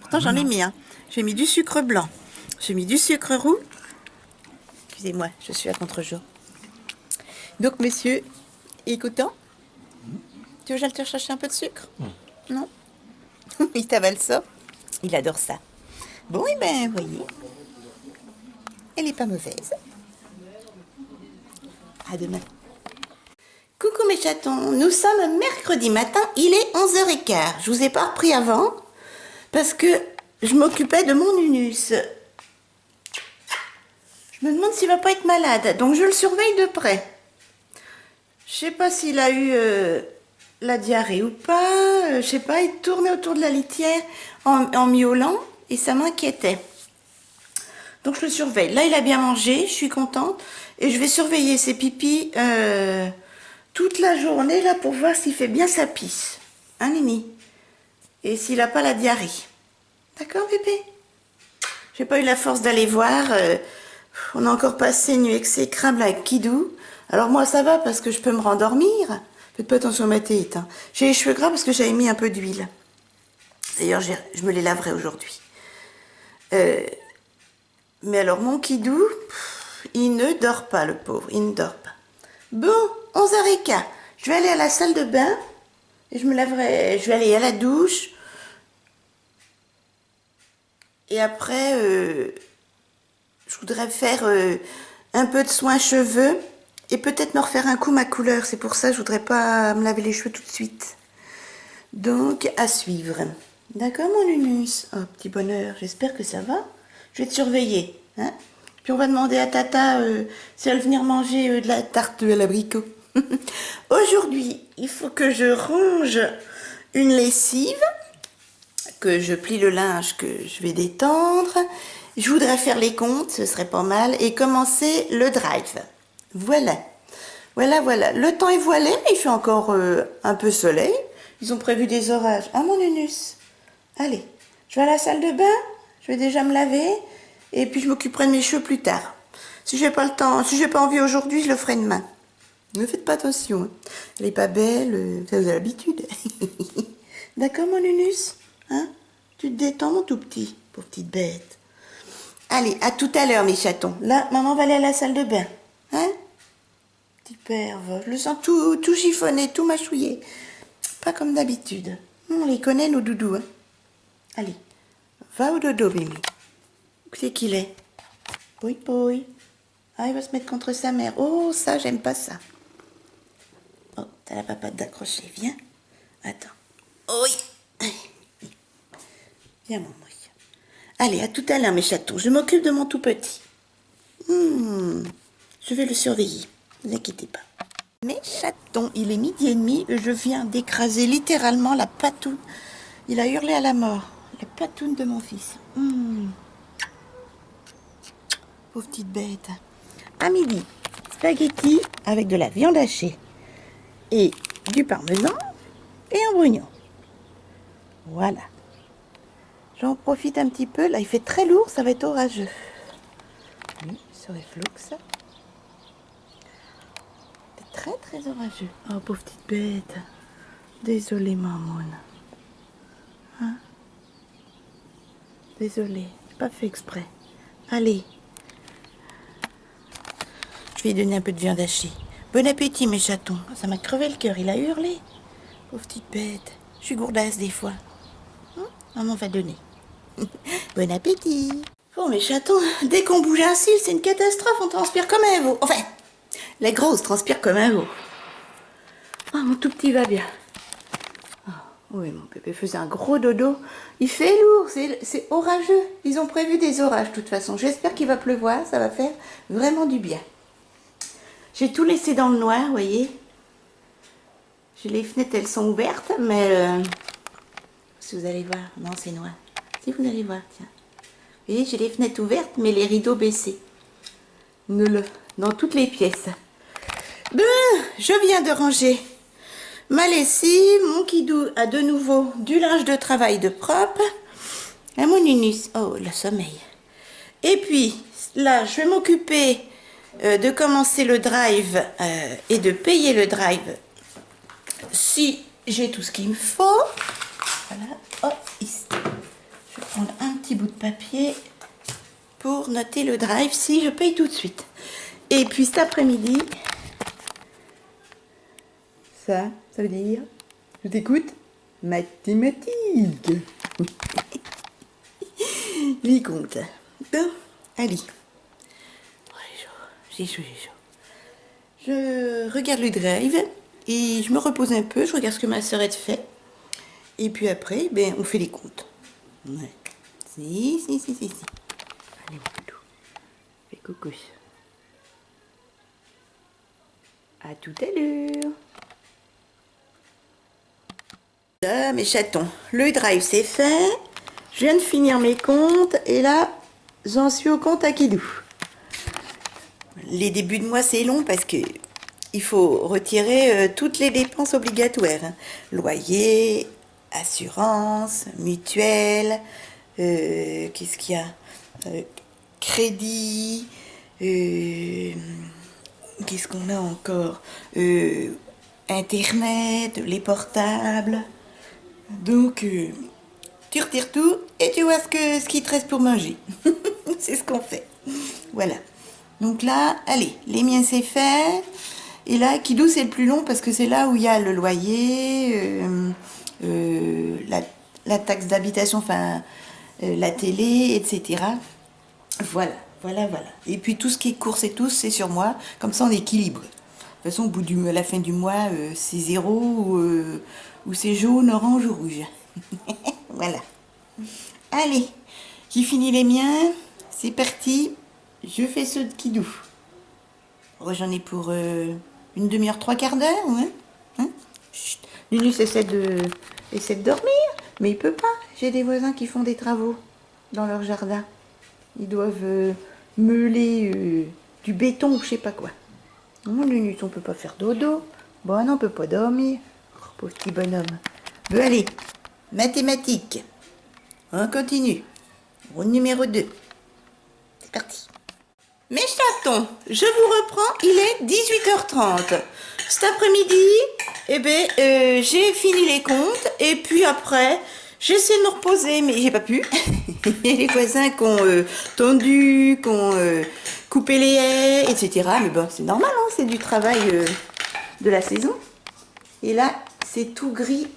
Pourtant, j'en ai mis. Hein. J'ai mis du sucre blanc. J'ai mis du sucre roux. Excusez-moi, je suis à contre-jour. Donc, monsieur, écoutant, tu veux que j'aille te chercher un peu de sucre? Non. Il t'avale ça. Il adore ça. Bon, et ben, voyez. Elle n'est pas mauvaise. À demain. Coucou mes chatons, nous sommes mercredi matin, il est 11h15. Je vous ai pas repris avant parce que je m'occupais de mon Nunus. Je me demande s'il va pas être malade, donc je le surveille de près. Je sais pas s'il a eu la diarrhée ou pas, je sais pas, il tournait autour de la litière en miaulant et ça m'inquiétait. Donc je le surveille. Là, il a bien mangé, je suis contente. Et je vais surveiller ses pipis toute la journée là pour voir s'il fait bien sa pisse. Hein, Nini? Et s'il n'a pas la diarrhée. D'accord, bébé? J'ai pas eu la force d'aller voir. On a encore passé une nuit exécrable avec Kidou. Alors moi, ça va parce que je peux me rendormir. Faites pas attention à ma tête. Hein. J'ai les cheveux gras parce que j'avais mis un peu d'huile. D'ailleurs, je me les laverai aujourd'hui. Mais alors, mon Kidou, il ne dort pas, le pauvre. Il ne dort pas. Bon, 11h15. Je vais aller à la salle de bain. Et je me laverai. Je vais aller à la douche. Et après, je voudrais faire un peu de soins cheveux. Et peut-être me refaire un coup ma couleur. C'est pour ça que je voudrais pas me laver les cheveux tout de suite. Donc, à suivre. D'accord, mon Nunus? Oh, petit bonheur. J'espère que ça va. Je vais te surveiller. Hein? Puis on va demander à Tata si elle va venir manger de la tarte à l'abricot. Aujourd'hui, il faut que je range une lessive, que je plie le linge que je vais détendre. Je voudrais faire les comptes, ce serait pas mal, et commencer le drive. Voilà. Voilà. Le temps est voilé, mais il fait encore un peu soleil. Ils ont prévu des orages. Ah, mon Nunus. Allez, je vais à la salle de bain. Je vais déjà me laver. Et puis, je m'occuperai de mes cheveux plus tard. Si j'ai pas le temps, si j'ai pas envie aujourd'hui, je le ferai demain. Ne faites pas attention. Hein. Elle est pas belle. Vous avez l'habitude. D'accord, mon Nunus? Hein? Tu te détends, mon tout petit. Pauvre petite bête. Allez, à tout à l'heure, mes chatons. Là, maman va aller à la salle de bain. Hein? Petit pervers. Je le sens tout chiffonné, tout mâchouillé. Pas comme d'habitude. On les connaît, nos doudous. Hein? Allez, va au dodo, Mimi. Où c'est qu'il est? Poi. Ah, il va se mettre contre sa mère. Oh, ça, j'aime pas ça. Oh, t'as la papate d'accrocher. Viens. Attends. Oui. Viens, mon mouille. Allez, à tout à l'heure, mes chatons. Je m'occupe de mon tout petit. Je vais le surveiller. Ne vous inquiétez pas. Mes chatons, il est 12h30. Je viens d'écraser littéralement la patoune. Il a hurlé à la mort. La patoune de mon fils. Pauvre petite bête. À midi, spaghetti avec de la viande hachée et du parmesan et un brugnon. Voilà. J'en profite un petit peu. Là, il fait très lourd, ça va être orageux. Oui, ce Reflux. C'est très très orageux. Oh, pauvre petite bête. Désolée, mamoune. Hein? Désolée, j'ai pas fait exprès. Allez. Je vais lui donner un peu de viande hachée. Bon appétit, mes chatons. Ça m'a crevé le cœur, il a hurlé. Pauvre petite bête. Je suis gourdasse des fois. Maman va donner. Bon appétit. Bon, mes chatons, dès qu'on bouge un cil, c'est une catastrophe, on transpire comme un veau. Enfin, les grosses transpirent comme un veau. Ah, mon tout petit va bien. Ah, oui, mon bébé faisait un gros dodo. Il fait lourd, c'est orageux. Ils ont prévu des orages, de toute façon. J'espère qu'il va pleuvoir, ça va faire vraiment du bien. J'ai tout laissé dans le noir, vous voyez. Les fenêtres, elles sont ouvertes, mais... si vous allez voir, non, c'est noir. Si vous allez voir, tiens. Vous voyez, j'ai les fenêtres ouvertes, mais les rideaux baissés. Dans toutes les pièces. Ben, je viens de ranger ma lessive. Mon kidou a de nouveau du linge de travail de propre. À mon unus. Oh, le sommeil. Et puis, là, je vais m'occuper de commencer le drive et de payer le drive si j'ai tout ce qu'il me faut. Voilà. Oh, ici. Je vais prendre un petit bout de papier pour noter le drive si je paye tout de suite. Et puis cet après-midi, ça veut dire, je t'écoute, mathématiques. Lui compte. Bon, allez. J'ai chaud. Je regarde le drive et je me repose un peu, je regarde ce que ma sœur a fait. Et puis après, ben, on fait les comptes. Ouais. Si. Allez, mon doudou. Fais coucou. À tout à l'heure. Là, mes chatons, le drive c'est fait. Je viens de finir mes comptes et là, j'en suis au compte à Kidou. Les débuts de mois c'est long parce que il faut retirer toutes les dépenses obligatoires. Hein. Loyer, assurance, mutuelle, qu'est-ce qu'il y a, crédit, qu'est-ce qu'on a encore, internet, les portables. Donc tu retires tout et tu vois ce qui te reste pour manger. C'est ce qu'on fait. Voilà. Donc là, allez, les miens c'est fait. Et là, Kidou c'est le plus long parce que c'est là où il y a le loyer, la taxe d'habitation, enfin la télé, etc. Voilà. Et puis tout ce qui est courses et tout, c'est sur moi. Comme ça, on équilibre. De toute façon, à la fin du mois, c'est zéro ou c'est jaune, orange ou rouge. Voilà. Allez, qui finit les miens? C'est parti. Je fais ceux de Kidou. Oh, j'en ai pour une demi-heure, 3/4 d'heure, ouais. Hein? Nunus essaie de dormir, mais il peut pas. J'ai des voisins qui font des travaux dans leur jardin. Ils doivent meuler du béton ou je sais pas quoi. Non, Nunus, on peut pas faire dodo. Bon, non, on peut pas dormir. Oh, pauvre petit bonhomme. Bon, allez, mathématiques. On continue. Round numéro 2. C'est parti. Mes chatons, je vous reprends, il est 18h30. Cet après-midi, eh ben, j'ai fini les comptes et puis après, j'ai essayé de me reposer, mais j'ai pas pu. Il y a les voisins qui ont tondu, qui ont coupé les haies, etc. Mais bon, c'est normal, hein, c'est du travail de la saison. Et là, c'est tout gris.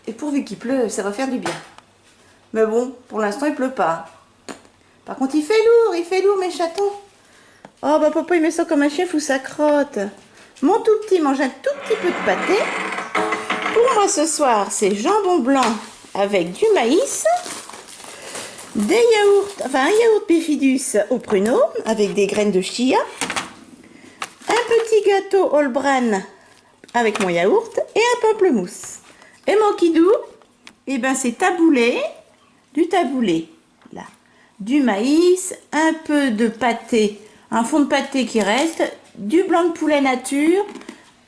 Et pourvu qu'il pleuve, ça va faire du bien. Mais bon, pour l'instant, il pleut pas. Par contre, il fait lourd, mes chatons. Oh, bah papa, il met ça comme un chef ou ça crotte. Mon tout petit mange un tout petit peu de pâté. Pour moi, ce soir, c'est jambon blanc avec du maïs, des yaourts, enfin un yaourt bifidus au pruneau avec des graines de chia, un petit gâteau All Bran avec mon yaourt et un pamplemousse. Et mon kidou, eh ben, c'est taboulé, du taboulé, là. Du maïs, un peu de pâté, un fond de pâté qui reste, du blanc de poulet nature,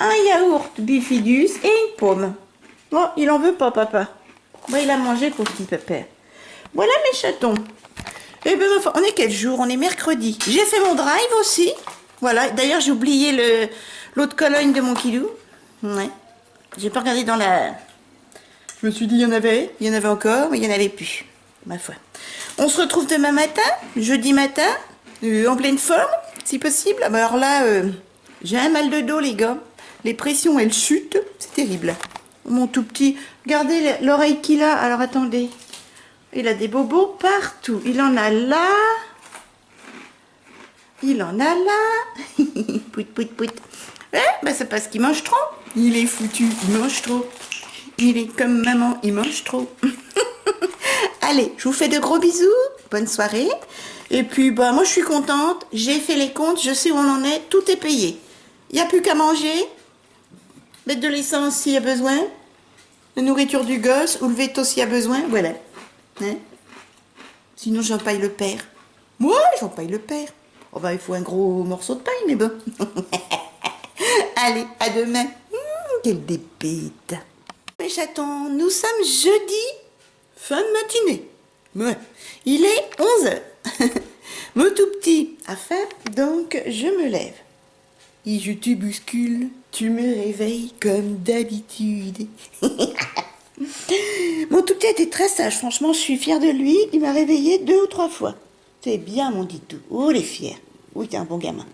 un yaourt bifidus et une pomme. Bon, il en veut pas, papa. Bon, il a mangé pour petit pépère. Voilà mes chatons. Eh ben, on est quel jour? On est mercredi. J'ai fait mon drive aussi. Voilà. D'ailleurs, j'ai oublié l'autre colonne de mon kilou. Ouais. J'ai pas regardé dans la... Je me suis dit, il y en avait encore, mais il y en avait plus. Ma foi. On se retrouve demain matin, jeudi matin, en pleine forme, si possible. Alors là, j'ai un mal de dos, les gars. Les pressions, elles chutent. C'est terrible. Mon tout petit... Regardez l'oreille qu'il a. Alors, attendez. Il a des bobos partout. Il en a là. Il en a là. Pout, pout, pout. Ben c'est parce qu'il mange trop. Il est foutu. Il mange trop. Il est comme maman. Il mange trop. Allez, je vous fais de gros bisous. Bonne soirée. Et puis, bah, moi, je suis contente. J'ai fait les comptes. Je sais où on en est. Tout est payé. Il n'y a plus qu'à manger. Mettre de l'essence s'il y a besoin. La nourriture du gosse. Ou le veto s'il y a besoin. Voilà. Hein? Sinon, j'en paye le père. Moi, j'en paye le père. Oh, bah, il faut un gros morceau de pain, mais bon. Allez, à demain. Quelle dépite. Mes chatons, nous sommes jeudi, fin de matinée. Ouais. Il est 11h. Mon tout petit a faim, donc je me lève. Et je te bouscule, tu me réveilles comme d'habitude. Mon tout petit était très sage, franchement, je suis fière de lui. Il m'a réveillée 2 ou 3 fois. C'est bien, mon ditou. Oh, il est fier. Oui, t'es un bon gamin.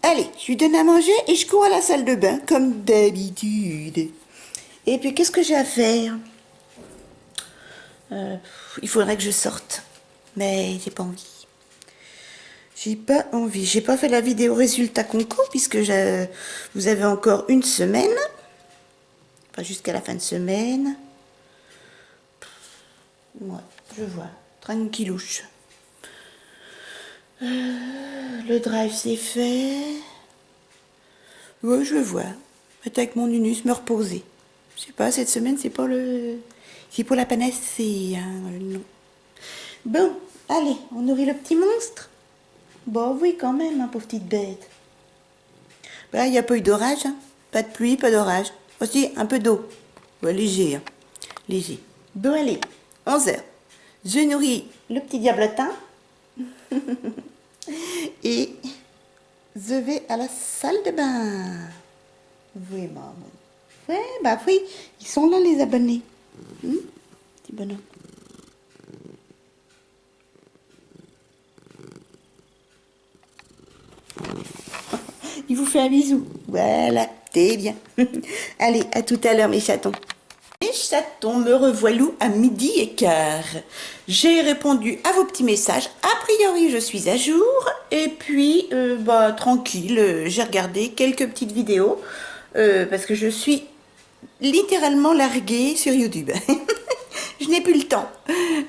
Allez, je lui donne à manger et je cours à la salle de bain, comme d'habitude. Et puis, qu'est-ce que j'ai à faire? Il faudrait que je sorte. Mais j'ai pas envie. J'ai pas envie. J'ai pas fait la vidéo résultat concours, puisque vous avez encore une semaine. Enfin, jusqu'à la fin de semaine. Ouais, je vois. Tranquillouche. Le drive c'est fait. Ouais, je vois. Peut-être avec mon unus me reposer. Je sais pas, cette semaine c'est pas c'est pour la panacée, hein, non. Bon, allez, on nourrit le petit monstre. Bon, oui, quand même, hein, pauvre petite bête. Bah, il n'y a pas eu d'orage, hein. Pas de pluie, pas d'orage. Aussi, un peu d'eau. Ouais, léger, hein. Léger. Bon, allez, 11h. Je nourris le petit diablotin. Et je vais à la salle de bain. Oui, maman. Ouais, bah oui, ils sont là, les abonnés. Petit bonhomme. Il vous fait un bisou. Voilà, t'es bien. Allez, à tout à l'heure, mes chatons. Mes chatons, me revoilou à 12h15. J'ai répondu à vos petits messages. A priori, je suis à jour. Et puis, bah, tranquille, j'ai regardé quelques petites vidéos. Parce que je suis littéralement larguée sur YouTube. Je n'ai plus le temps.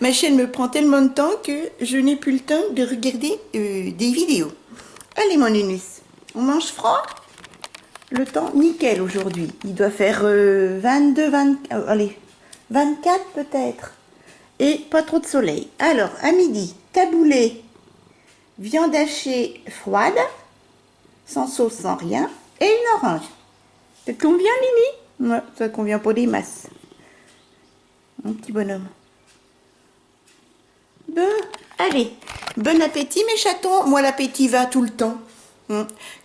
Ma chaîne me prend tellement de temps que je n'ai plus le temps de regarder des vidéos. Allez, mon Unus, on mange froid? Le temps, nickel aujourd'hui. Il doit faire 22, 20, allez, 24 peut-être. Et pas trop de soleil. Alors, à midi, taboulé, viande hachée froide, sans sauce, sans rien, et une orange. Ça te convient, Lily? Ouais, ça convient pas des masses. Mon petit bonhomme. Bon, allez, bon appétit mes chatons. Moi l'appétit va tout le temps.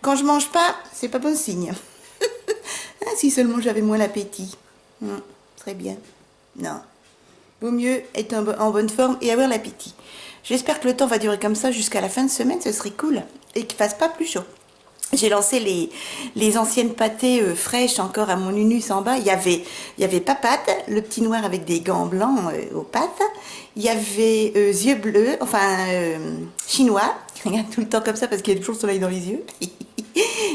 Quand je mange pas, c'est pas bon signe. Ah, si seulement j'avais moins l'appétit. Très bien. Non. Vaut mieux être en bonne forme et avoir l'appétit. J'espère que le temps va durer comme ça jusqu'à la fin de semaine, ce serait cool. Et qu'il fasse pas plus chaud. J'ai lancé les anciennes pâtées fraîches encore à mon unus en bas. Il y avait Papate, le petit noir avec des gants blancs aux pattes. Il y avait yeux bleus, enfin chinois. Il regarde tout le temps comme ça parce qu'il y a toujours le soleil dans les yeux.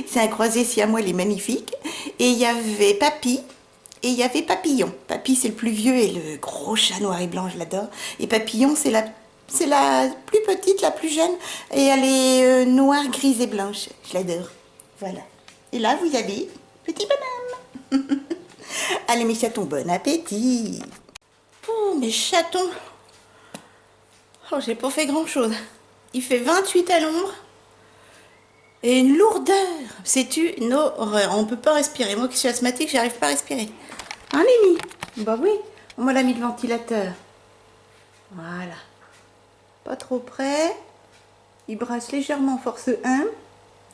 C'est un croisé siamois, il est magnifique. Et il y avait Papy et il y avait Papillon. Papy, c'est le plus vieux et le gros chat noir et blanc, je l'adore. Et Papillon, c'est la plus petite, la plus jeune, et elle est noire, grise et blanche. Je l'adore. Voilà. Et là, vous avez petit bonhomme. Allez, mes chatons, bon appétit. Oh, mes chatons. Oh, j'ai pas fait grand-chose. Il fait 28 à l'ombre. Et une lourdeur. C'est-tu une horreur. On peut pas respirer. Moi qui suis asthmatique, j'arrive pas à respirer. Hein, Lily? Bah oui. On m'a mis le ventilateur. Voilà. Pas trop près. Il brasse légèrement force 1.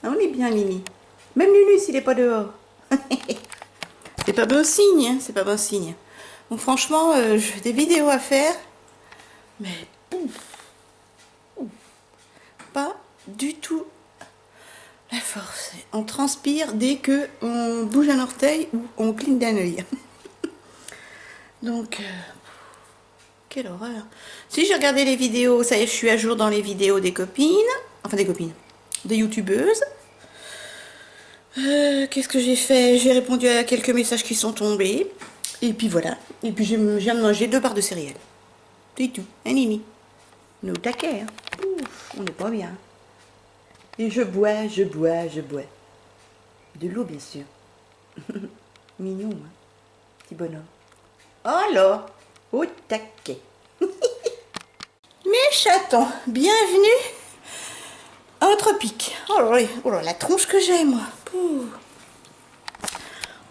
Ah, on est bien, Mimi. Même Lulu, s'il n'est pas dehors. C'est pas bon signe, hein, c'est pas bon signe. Donc franchement, j'ai des vidéos à faire. Mais pas du tout la force. On transpire dès que on bouge un orteil ou on cligne d'un œil. Donc, quelle horreur. Si j'ai regardé les vidéos, ça y est, je suis à jour dans les vidéos des copines. Enfin, des copines. Des youtubeuses. Qu'est-ce que j'ai fait? J'ai répondu à quelques messages qui sont tombés. Et puis voilà. Et puis je viens de manger 2 barres de céréales. C'est tout. Un Mimi. Nous taquet. Hein. Ouf, on n'est pas bien. Et je bois. De l'eau, bien sûr. Mignon, hein. Petit bonhomme. Oh là, au taquet. Mes chatons, bienvenue en tropique. Oh là, la tronche que j'ai, moi. Pouh.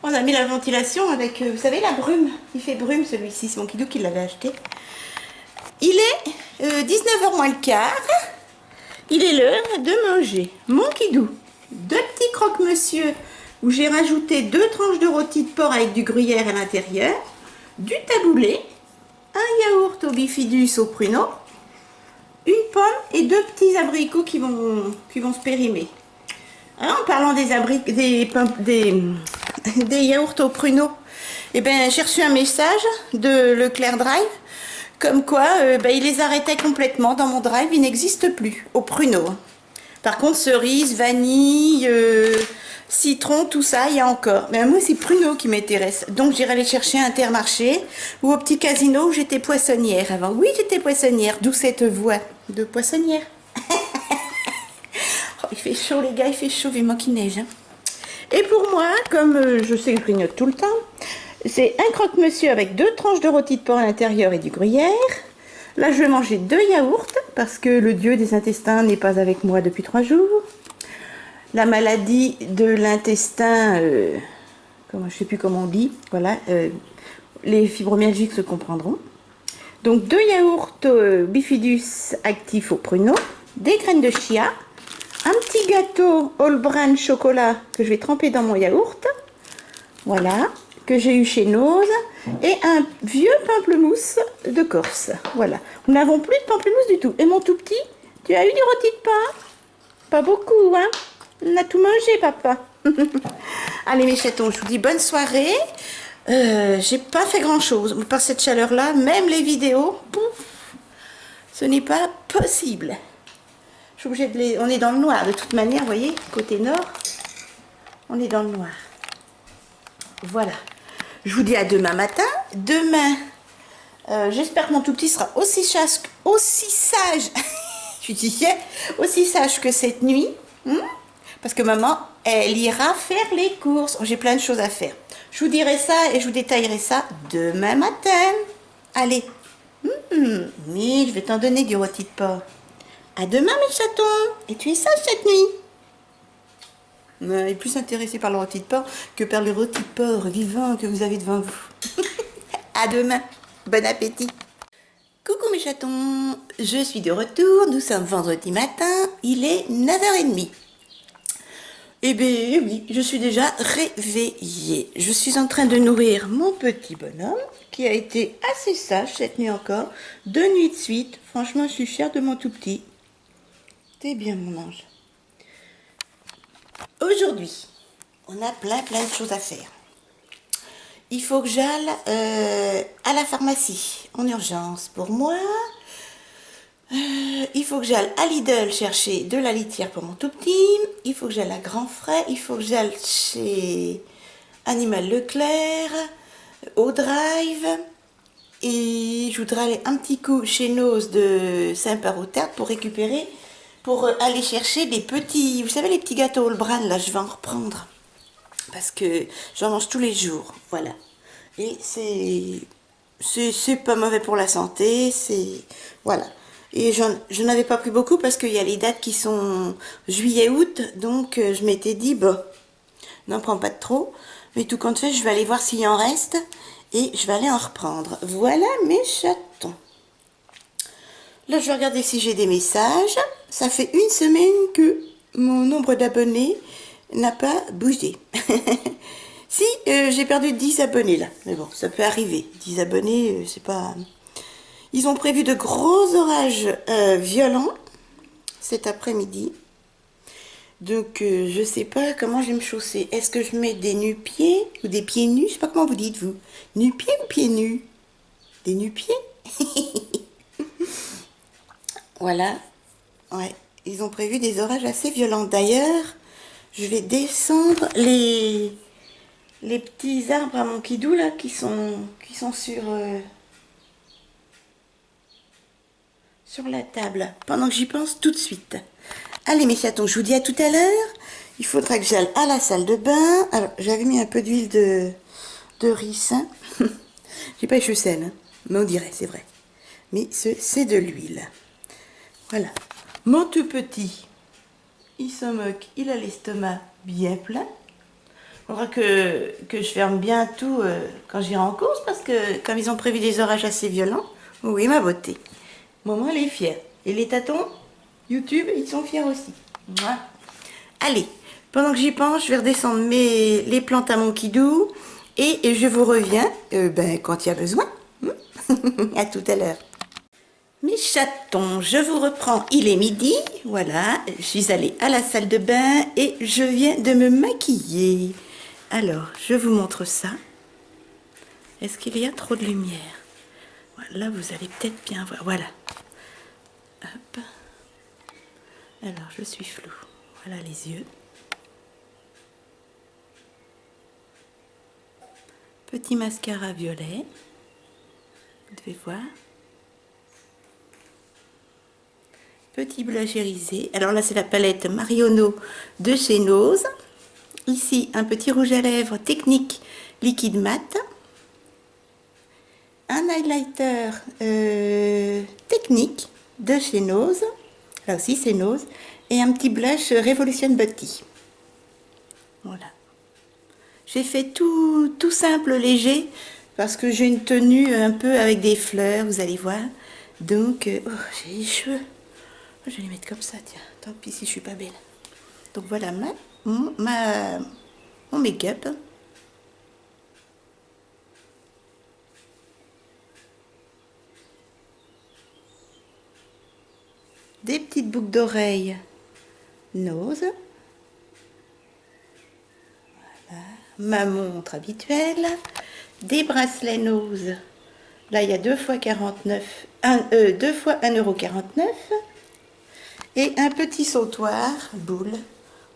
On a mis la ventilation avec, vous savez, la brume. Il fait brume, celui-ci. C'est mon kidou qui l'avait acheté. Il est 19h moins le quart. Il est l'heure de manger. Mon kidou, 2 petits croque-monsieur où j'ai rajouté 2 tranches de rôti de porc avec du gruyère à l'intérieur, du taboulé, un yaourt au bifidus au pruneau, une pomme et 2 petits abricots qui vont se périmer. Alors, en parlant des yaourts au pruneau, eh ben, j'ai reçu un message de Leclerc Drive comme quoi il les arrêtait complètement dans mon drive, il n'existe plus au pruneau. Par contre, cerise, vanille, citron, tout ça, il y a encore. Mais moi, c'est pruneau qui m'intéresse. Donc, j'irai les chercher à Intermarché ou au petit casino où j'étais poissonnière avant. Oui, j'étais poissonnière, d'où cette voix de poissonnière. Oh, il fait chaud, les gars, il fait chaud, vivement qu'il neige. Hein. Et pour moi, comme je sais que je grignote tout le temps, c'est un croque-monsieur avec 2 tranches de rôti de porc à l'intérieur et du gruyère. Là, je vais manger 2 yaourts parce que le dieu des intestins n'est pas avec moi depuis 3 jours. La maladie de l'intestin, je ne sais plus comment on dit, voilà, les fibromyalgiques se comprendront. Donc 2 yaourts bifidus actifs au pruneau, des graines de chia, un petit gâteau All Brand chocolat que je vais tremper dans mon yaourt, voilà, que j'ai eu chez Nose, et un vieux pamplemousse de Corse. Voilà. Nous n'avons plus de pamplemousse du tout. Et mon tout petit, tu as eu du rôti de porc? Pas beaucoup, hein? On a tout mangé, papa. Allez, mes chatons, je vous dis bonne soirée. J'ai pas fait grand-chose. Par cette chaleur-là, même les vidéos, pouf, ce n'est pas possible. Je suis obligée de les... On est dans le noir, de toute manière, vous voyez, côté nord, on est dans le noir. Voilà. Je vous dis à demain matin. Demain, j'espère que mon tout petit sera aussi sage, je disais, aussi sage que cette nuit. Parce que maman, elle ira faire les courses. J'ai plein de choses à faire. Je vous dirai ça et je vous détaillerai ça demain matin. Allez. Oui, je vais t'en donner du rôti de porc. À demain, mes chatons. Et tu es sage cette nuit. Il est plus intéressé par le rôti de porc que par le rôti de porc vivant que vous avez devant vous. À demain. Bon appétit. Coucou mes chatons. Je suis de retour. Nous sommes vendredi matin. Il est 9h30. Eh bien oui, je suis déjà réveillée. Je suis en train de nourrir mon petit bonhomme qui a été assez sage cette nuit encore. 2 nuits de suite. Franchement, je suis fière de mon tout petit. T'es bien mon ange. Aujourd'hui, on a plein de choses à faire. Il faut que j'aille à la pharmacie en urgence pour moi. Il faut que j'aille à Lidl chercher de la litière pour mon tout petit. Il faut que j'aille à Grand Frais. Il faut que j'aille chez Animal Leclerc, au Drive. Et je voudrais aller un petit coup chez Nose de Saint-Parotard pour récupérer, pour aller chercher des petits, vous savez les petits gâteaux All Brand, là je vais en reprendre. Parce que j'en mange tous les jours, voilà. Et c'est pas mauvais pour la santé, c'est, voilà. Et je n'avais pas pris beaucoup parce qu'il y a les dates qui sont juillet-août, donc je m'étais dit, bon, n'en prends pas de trop. Mais tout compte fait, je vais aller voir s'il en reste. Et je vais aller en reprendre. Voilà mes chatons. Là, je vais regarder si j'ai des messages. Ça fait une semaine que mon nombre d'abonnés n'a pas bougé. Si, j'ai perdu 10 abonnés là. Mais bon, ça peut arriver. 10 abonnés, c'est pas... Ils ont prévu de gros orages violents cet après-midi. Donc, je sais pas comment je vais me chausser. Est-ce que je mets des nu-pieds ou des pieds nus? Je sais pas comment vous dites, vous. Nu-pieds ou pieds nus? Des nu-pieds? Voilà. Ouais, ils ont prévu des orages assez violents. D'ailleurs, je vais descendre les petits arbres à mon kidou, là, qui sont sur la table. Pendant que j'y pense tout de suite. Allez, mes chatons, je vous dis à tout à l'heure. Il faudra que j'aille à la salle de bain. Alors, j'avais mis un peu d'huile de ricin. J'ai pas eu sel, hein, mais on dirait, c'est vrai. Mais c'est de l'huile. Voilà. Mon tout petit, il se moque, il a l'estomac bien plein. Il faudra que je ferme bien tout quand j'irai en course, parce que comme ils ont prévu des orages assez violents, oui, ma beauté. Maman, elle est fière. Et les tatons, YouTube, ils sont fiers aussi. Voilà. Allez, pendant que j'y pense, je vais redescendre les plantes à mon kidou et je vous reviens quand il y a besoin. À tout à l'heure. Mes chatons, je vous reprends, il est midi, voilà, je suis allée à la salle de bain et je viens de me maquiller. Alors, je vous montre ça. Est-ce qu'il y a trop de lumière? Là, vous allez peut-être bien voir, voilà. Hop. Alors, je suis floue, voilà les yeux. Petit mascara violet, vous devez voir. Petit blush irisé. Alors là, c'est la palette Marionneau de chez Nose. Ici, un petit rouge à lèvres technique liquide mat. Un highlighter technique de chez Nose. Là aussi, c'est Nose. Et un petit blush Revolution Beauty. Voilà. J'ai fait tout simple, léger, parce que j'ai une tenue un peu avec des fleurs, vous allez voir. Donc, oh, j'ai les cheveux. Je vais les mettre comme ça, tiens. Tant pis si je suis pas belle. Donc voilà mon make-up. Des petites boucles d'oreilles Nose. Voilà. Ma montre habituelle. Des bracelets Nose. Là, il y a 2 fois 49, 2 fois 1,49 €. Et un petit sautoir boule,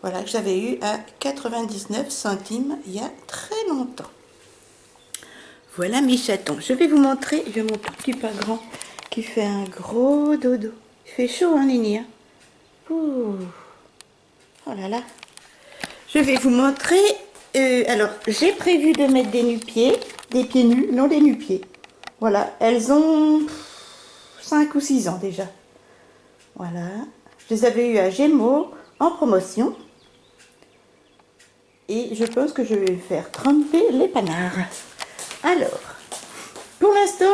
voilà, que j'avais eu à 99 centimes il y a très longtemps. Voilà mes chatons. Je vais vous montrer, j'ai mon tout petit pas grand qui fait un gros dodo. Il fait chaud, hein, Nini, hein. Ouh. Oh là là. Je vais vous montrer. Alors, j'ai prévu de mettre des nu-pieds, des pieds nus, non des nu-pieds. Voilà, elles ont 5 ou 6 ans déjà. Voilà. Je les avais eu à Gémeaux en promotion. Et je pense que je vais faire tremper les panards. Alors, pour l'instant,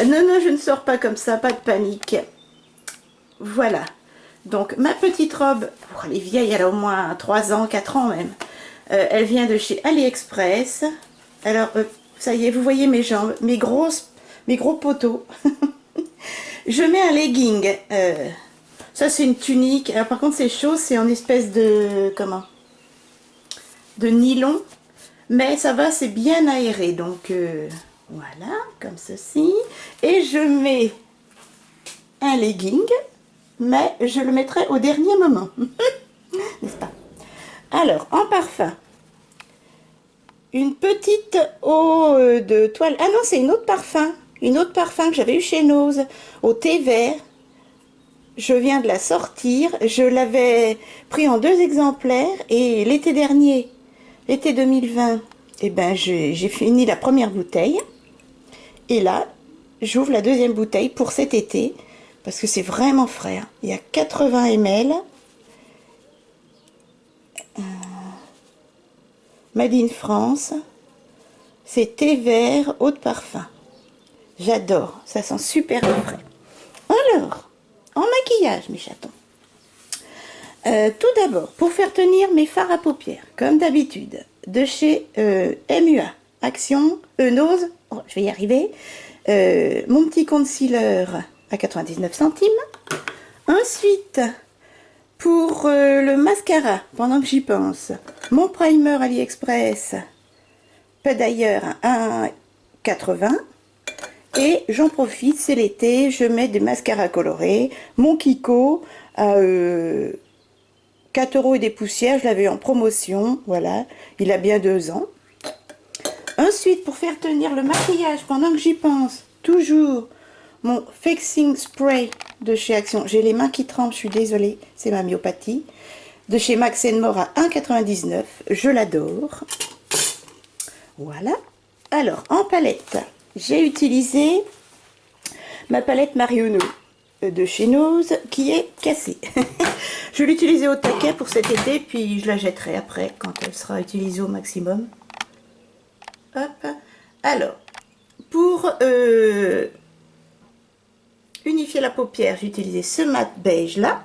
non, je ne sors pas comme ça, pas de panique. Voilà. Donc, ma petite robe, oh, elle est vieille, elle a au moins 3 ans, 4 ans même. Elle vient de chez AliExpress. Alors, ça y est, vous voyez mes jambes, mes gros poteaux. Je mets un legging. Ça, c'est une tunique. Alors, par contre, c'est chaud. C'est en espèce de... Comment? De nylon. Mais ça va, c'est bien aéré. Donc, voilà, comme ceci. Et je mets un legging. Mais je le mettrai au dernier moment. N'est-ce pas? Alors, en parfum. Une petite eau de toile. Ah non, c'est une autre parfum. Une autre parfum que j'avais eu chez Nose. Au thé vert. Je viens de la sortir. Je l'avais pris en 2 exemplaires. Et l'été dernier, l'été 2020, eh ben, j'ai fini la première bouteille. Et là, j'ouvre la 2e bouteille pour cet été. Parce que c'est vraiment frais. Hein. Il y a 80 ml. Made in France. C'est thé vert, eau de parfum. J'adore, ça sent super bon frais. Alors, en maquillage, mes chatons. Tout d'abord, pour faire tenir mes fards à paupières, comme d'habitude, de chez MUA, Action, Nose, oh, je vais y arriver, mon petit concealer à 99 centimes. Ensuite, pour le mascara, pendant que j'y pense, mon primer AliExpress, pas d'ailleurs, à 1,80 €. Et j'en profite, c'est l'été, je mets des mascaras colorés. Mon Kiko à 4 € et des poussières, je l'avais en promotion, voilà, il a bien 2 ans. Ensuite, pour faire tenir le maquillage, pendant que j'y pense, toujours mon Fixing Spray de chez Action. J'ai les mains qui tremblent, je suis désolée, c'est ma myopathie. De chez Max More à 1,99 €, je l'adore. Voilà. Alors, en palette, j'ai utilisé ma palette Marionneau de chez Nose qui est cassée. Je vais l'utiliser au taquet pour cet été, puis je la jetterai après quand elle sera utilisée au maximum. Hop. Alors, pour unifier la paupière, j'ai utilisé ce mat beige là.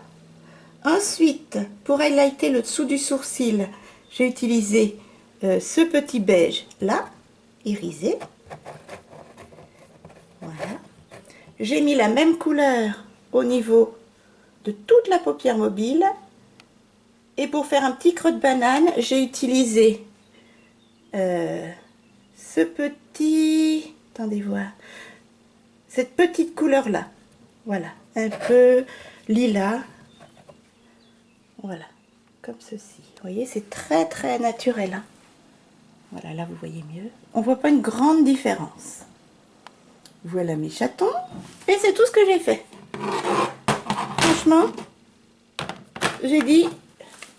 Ensuite, pour highlighter le dessous du sourcil, j'ai utilisé ce petit beige là, irisé. Voilà. J'ai mis la même couleur au niveau de toute la paupière mobile. Et pour faire un petit creux de banane, j'ai utilisé ce petit... Attendez voir. Cette petite couleur là. Voilà. Un peu lilas. Voilà. Comme ceci. Vous voyez, c'est très très naturel. Hein. Voilà, là vous voyez mieux. On voit pas une grande différence. Voilà mes chatons. Et c'est tout ce que j'ai fait. Franchement, j'ai dit,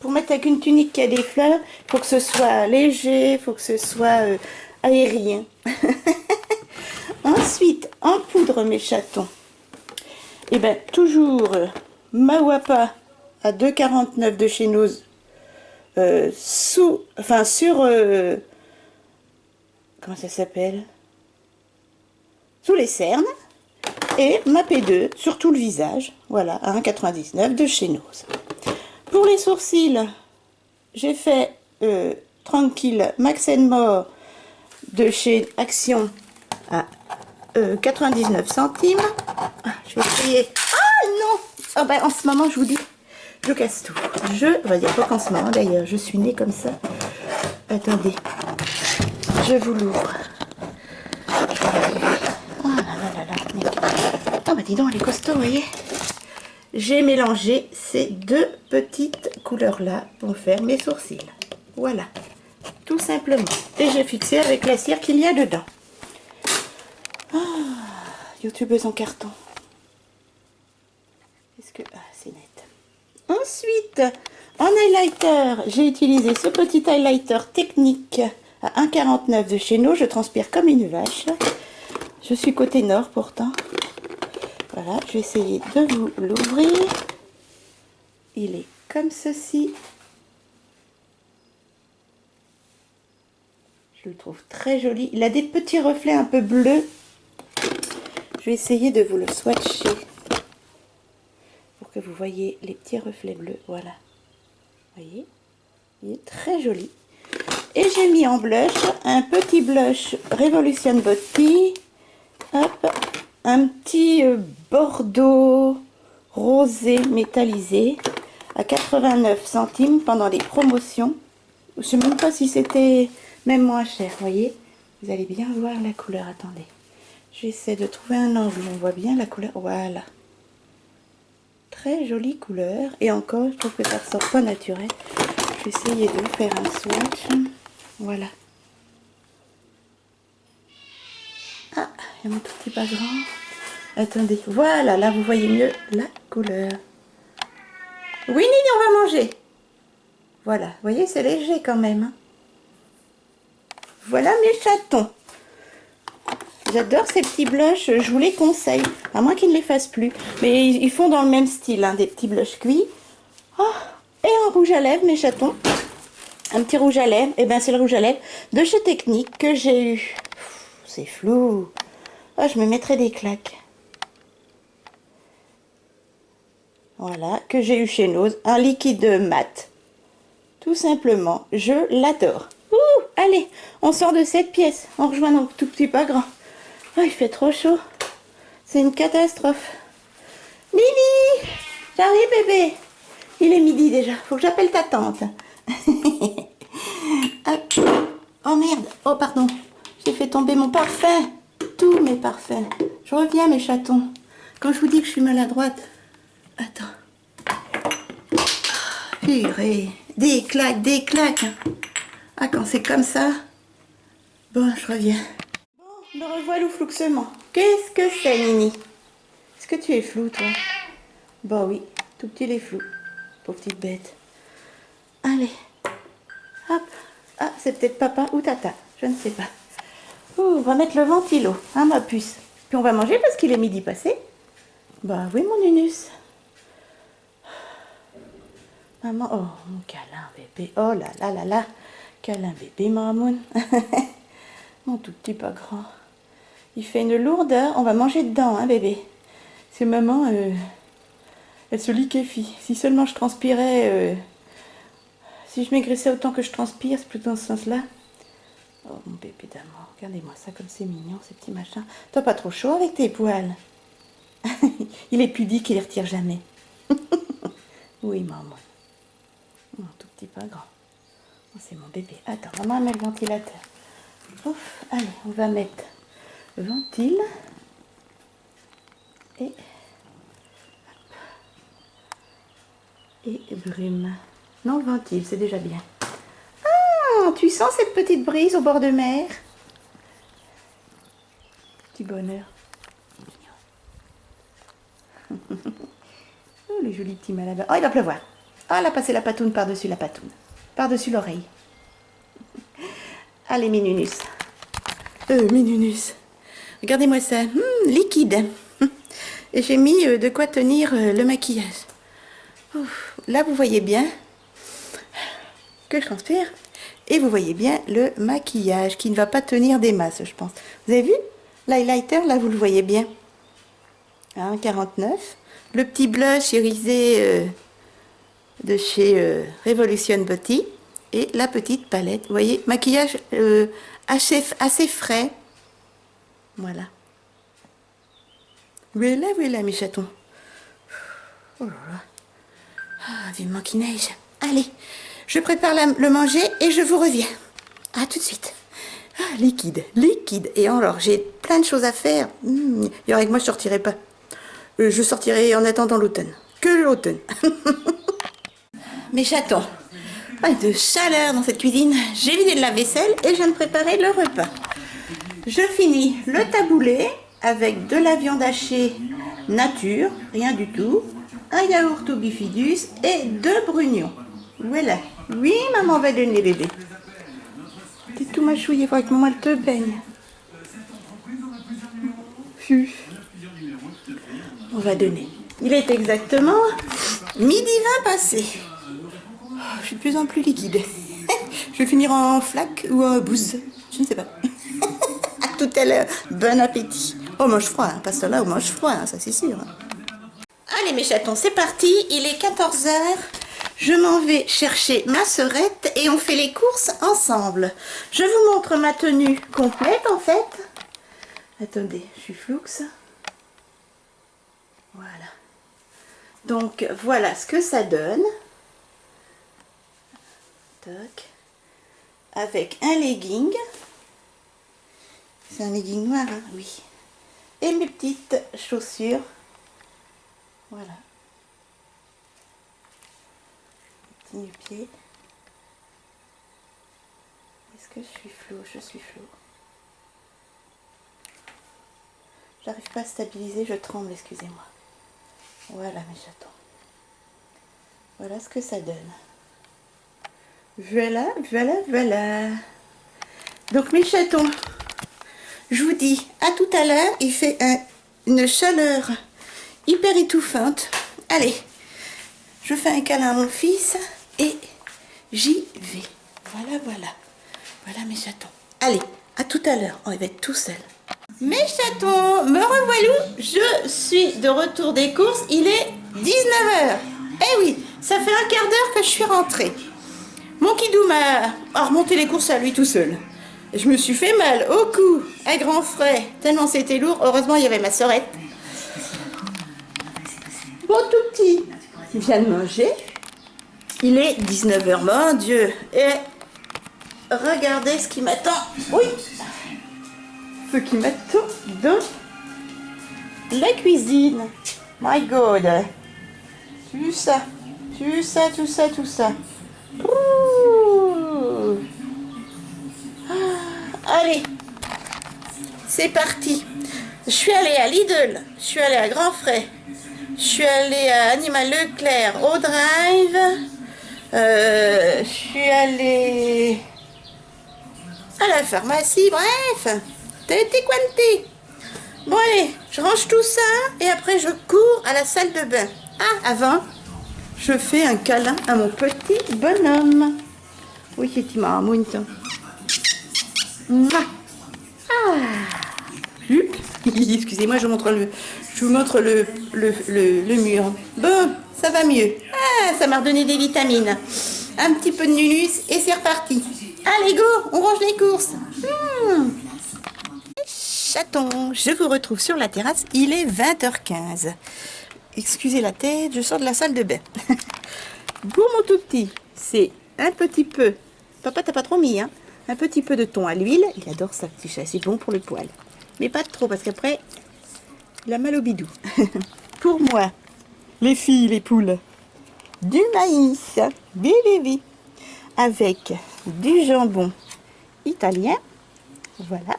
pour mettre avec une tunique qui a des fleurs, il faut que ce soit léger, il faut que ce soit aérien. Ensuite, en poudre mes chatons, et bien toujours Mawapa à 2,49 € de chez Nose, sur, comment ça s'appelle, sous les cernes, et ma P2 sur tout le visage, voilà, à 1,99 € de chez Nose. Pour les sourcils, j'ai fait Tranquille Max More de chez Action à 99 centimes. Ah, je vais essayer. Ah non, oh, ben, en ce moment, je vous dis, je casse tout. On va dire pas qu'en ce moment, d'ailleurs, je suis née comme ça. Attendez, je vous l'ouvre. Oh là là là là. Oh bah dis donc, elle est costaud, vous voyez. J'ai mélangé ces deux petites couleurs-là pour faire mes sourcils. Voilà, tout simplement. Et j'ai fixé avec la cire qu'il y a dedans. Ah, youtubeuse en carton. Est-ce que... Ah, c'est net. Ensuite, en highlighter, j'ai utilisé ce petit highlighter technique à 1,49 € de chez nous. Je transpire comme une vache. Je suis côté nord pourtant. Voilà, je vais essayer de vous l'ouvrir. Il est comme ceci. Je le trouve très joli. Il a des petits reflets un peu bleus. Je vais essayer de vous le swatcher pour que vous voyez les petits reflets bleus. Voilà. Vous voyez? Il est très joli. Et j'ai mis en blush un petit blush Revolution Beauty. Hop, un petit bordeaux rosé métallisé à 89 centimes pendant les promotions. Je ne sais même pas si c'était même moins cher, vous voyez. Vous allez bien voir la couleur, attendez. J'essaie de trouver un angle où on voit bien la couleur, voilà. Très jolie couleur, et encore, je trouve que ça ne ressort pas naturel. Je vais essayer de vous faire un swatch, voilà. Ah, il y a mon petit pas grand. Attendez, voilà, là vous voyez mieux la couleur. Winnie, on va manger. Voilà, vous voyez, c'est léger quand même. Hein. Voilà mes chatons. J'adore ces petits blushs, je vous les conseille. À moins qu'ils ne les fassent plus. Mais ils font dans le même style, hein, des petits blushs cuits. Oh, et en rouge à lèvres, mes chatons. un petit rouge à lèvres. Et ben c'est le rouge à lèvres de chez Technique que j'ai eu. C'est flou. Oh, je me mettrai des claques. Voilà, que j'ai eu chez Nose. Un liquide mat. Tout simplement, je l'adore. Ouh, allez, on sort de cette pièce. On rejoint nos tout petits pas grands. Oh, il fait trop chaud. C'est une catastrophe. Mimi, j'arrive bébé. Il est midi déjà. Faut que j'appelle ta tante. Oh merde. Oh pardon. J'ai fait tomber mon parfum. Tous mes parfums. Je reviens mes chatons. Quand je vous dis que je suis maladroite. Attends. Purée. Des claques, des claques. Ah, quand c'est comme ça. Bon, je reviens. Bon, me revoilà flouxement. Qu'est-ce que c'est, Nini? Est-ce que tu es flou, toi? Bah oui, tout petit, il est flou. Pauvre petite bête. Allez. Hop. Ah, c'est peut-être papa ou tata. Je ne sais pas. Ouh, on va mettre le ventilo, hein, ma puce. Puis on va manger parce qu'il est midi passé. Bah oui, mon Nunus. Maman, oh, mon câlin bébé. Oh là là là là. Câlin bébé, maman. Mon tout petit pas grand. Il fait une lourdeur. On va manger dedans, hein, bébé. C'est maman, elle se liquéfie. Si seulement je transpirais, si je maigrissais autant que je transpire, c'est plutôt dans ce sens-là. Oh, mon bébé d'amour. Regardez-moi ça comme c'est mignon, ces petits machins. T'as pas trop chaud avec tes poils? Il est pudique, il les retire jamais. Oui, maman. Oh, tout petit pas grand. Oh, c'est mon bébé. Attends, maman met le ventilateur. Ouf, allez, on va mettre ventile. Et brume. Non, ventile, c'est déjà bien. Ah, tu sens cette petite brise au bord de mer? Petit bonheur. Oh, les jolis petits malabars. Oh, il va pleuvoir. Ah, elle a passé la patoune par-dessus la patoune. Par-dessus l'oreille. Allez, Minunus. Minunus. Regardez-moi ça. Liquide. Et j'ai mis de quoi tenir le maquillage. Ouf. Là, vous voyez bien que je transpire. Et vous voyez bien le maquillage qui ne va pas tenir des masses, je pense. Vous avez vu? L'highlighter, là, vous le voyez bien. Hein, 49. Le petit blush irisé de chez Revolution Beauty. Et la petite palette. Vous voyez, maquillage assez frais. Voilà. Voilà, voilà, mes chatons. Oh là là. Ah, vivement qu'il neige. Allez, je prépare le manger et je vous reviens. À tout de suite. Ah, liquide, liquide. Et alors, j'ai plein de choses à faire. Il y aurait que moi, je sortirai pas. Je sortirai en attendant l'automne. Que l'automne. Mes chatons. Pas de chaleur dans cette cuisine. J'ai vidé de la vaisselle et je viens de préparer le repas. Je finis le taboulé avec de la viande hachée nature, rien du tout, un yaourt au bifidus et 2 brugnons. Voilà. Oui, maman va donner bébé. T'es tout machouillé, il faudrait que maman elle te baigne. On va donner. Il est exactement midi 20 passé. Oh, je suis de plus en plus liquide. Je vais finir en flaque ou en bouse. Je ne sais pas. À tout à l'heure. Bon appétit. Oh, mange froid, hein. Pas cela ou mange froid, hein, ça c'est sûr. Allez mes chatons, c'est parti. Il est 14 h. Je m'en vais chercher ma sœurette et on fait les courses ensemble. Je vous montre ma tenue complète en fait. Attendez, je suis floue. Voilà. Donc voilà ce que ça donne. Toc. Avec un legging. C'est un legging noir, hein? Oui. Et mes petites chaussures. Voilà. Petit nu-pied. Est-ce que je suis floue? Je suis floue. J'arrive pas à stabiliser, je tremble, excusez-moi. Voilà mes chatons. Voilà ce que ça donne. Voilà, voilà, voilà. Donc mes chatons, je vous dis à tout à l'heure. Il fait une chaleur hyper étouffante. Allez, je fais un câlin à mon fils et j'y vais. Voilà, voilà. Voilà mes chatons. Allez, à tout à l'heure. On va être tout seul. Mes chatons, me revoilà. Je suis de retour des courses. Il est 19h. Eh oui, ça fait un quart d'heure que je suis rentrée. Mon kidou m'a remonté les courses à lui tout seul. Je me suis fait mal au cou, à grands frais, tellement c'était lourd. Heureusement, il y avait ma sœurette. Mon tout petit vient de manger. Il est 19h, mon Dieu. Et regardez ce qui m'attend. Oui, ce qui m'attend dans la cuisine. My God. Tout ça, tout ça, tout ça, tout ça. Ouh. Allez, c'est parti. Je suis allée à Lidl, je suis allée à Grand Frais, je suis allée à Animal Leclerc, au Drive, je suis allée à la pharmacie, bref, tutti quanti. Bon allez, je range tout ça et après je cours à la salle de bain. Ah, avant, je fais un câlin à mon petit bonhomme. Oui, c'est marmoune. Ah. Excusez-moi, je vous montre le mur. Bon, ça va mieux. Ah, ça m'a redonné des vitamines. Un petit peu de nulus et c'est reparti. Allez, go, on range les courses. Chaton, je vous retrouve sur la terrasse. Il est 20h15. Excusez la tête, je sors de la salle de bain. Pour mon tout petit, c'est un petit peu. Papa, t'as pas trop mis, hein? Un petit peu de thon à l'huile. Il adore ça, c'est bon pour le poil. Mais pas trop, parce qu'après, il a mal au bidou. Pour moi, les filles, les poules, du maïs, BBB, avec du jambon italien. Voilà.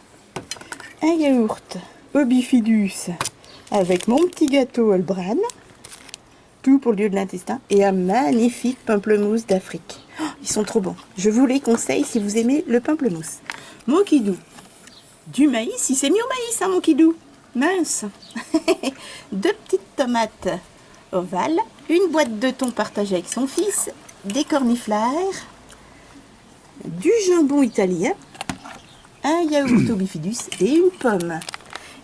Un yaourt au bifidus avec mon petit gâteau Olbran. Tout pour le lieu de l'intestin. Et un magnifique pamplemousse d'Afrique. Oh, ils sont trop bons. Je vous les conseille si vous aimez le pamplemousse. Mon kidou. Du maïs. Il s'est mis au maïs, hein, mon kidou. Mince. 2 petites tomates ovales. Une boîte de thon partagée avec son fils. Des cornifleurs. Du jambon italien. Un yaourt au bifidus et une pomme.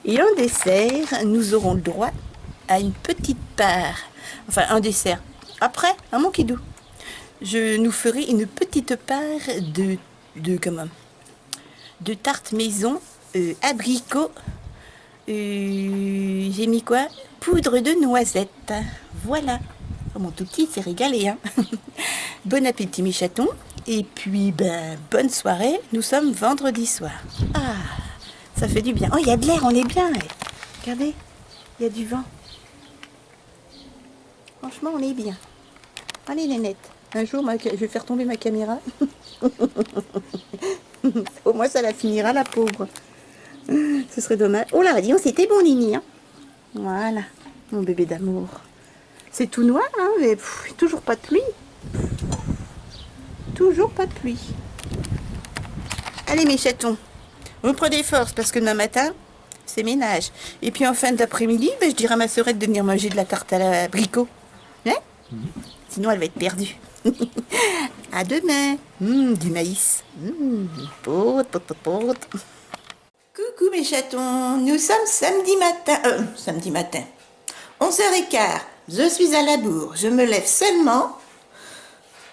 Et en dessert, nous aurons le droit à une petite part. Enfin, un dessert. Après, à mon kidou, je nous ferai une petite part de tarte maison abricot. J'ai mis quoi? Poudre de noisette. Voilà. Oh, mon tout petit s'est régalé, hein. Bon appétit, mes chatons. Et puis, ben, bonne soirée. Nous sommes vendredi soir. Ah, ça fait du bien. Oh, il y a de l'air, on est bien. Regardez, il y a du vent. Franchement, on est bien. Allez, les nettes. Un jour, je vais faire tomber ma caméra. Au moins, ça la finira, la pauvre. Ce serait dommage. Oh là, dis-donc, c'était bon, Nini. Hein. Voilà, mon bébé d'amour. C'est tout noir, hein, mais toujours pas de pluie. Toujours pas de pluie. Allez, mes chatons, vous prenez force parce que demain matin, c'est ménage. Et puis en fin d'après-midi, ben, je dirai à ma sœurette de venir manger de la tarte à l'abricot. Hein? Sinon, elle va être perdue. À demain. Du maïs. Pote. Coucou mes chatons, nous sommes samedi matin. 11h15. Je suis à la bourre. Je me lève seulement.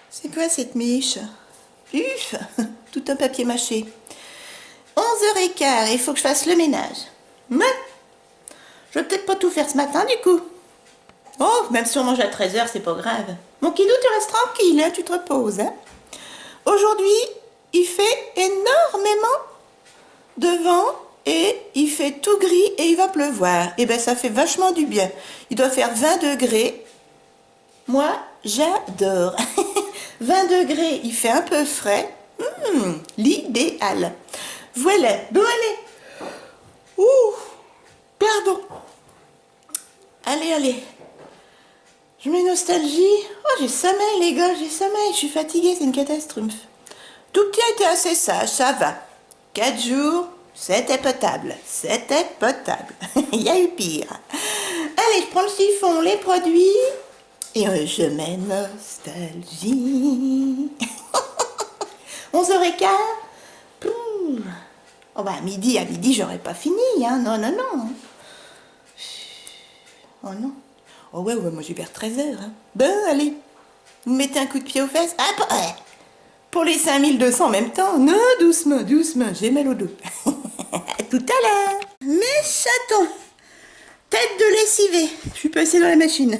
C'est quoi cette miche? Uf, tout un papier mâché. 11h15, il faut que je fasse le ménage. Mais je vais peut-être pas tout faire ce matin du coup. Oh, même si on mange à 13h, c'est pas grave. Mon kidou, tu restes tranquille, hein, tu te reposes. Hein. Aujourd'hui, il fait énormément de vent et il fait tout gris et il va pleuvoir. Et ben ça fait vachement du bien. Il doit faire 20 degrés. Moi, j'adore. 20 degrés, il fait un peu frais. L'idéal. Voilà. Bon, allez. Ouh, pardon. Allez. Je mets nostalgie. Oh, j'ai sommeil, les gars, j'ai sommeil. Je suis fatiguée, c'est une catastrophe. Tout petit a été assez sage, ça va. 4 jours, c'était potable. Il y a eu pire. Allez, je prends le siphon, les produits. Et je mets nostalgie. 11h15. Poum. Oh bah à midi, j'aurais pas fini, hein. Non, non, non. Oh non. Oh ouais, moi j'ai vers 13h. Hein. Ben allez, vous mettez un coup de pied aux fesses. Ah, ouais. Pour les 5200 en même temps. Non, doucement, doucement, j'ai mal au dos. À tout à l'heure. Mes chatons. Tête de lessivé. Je suis passée dans la machine.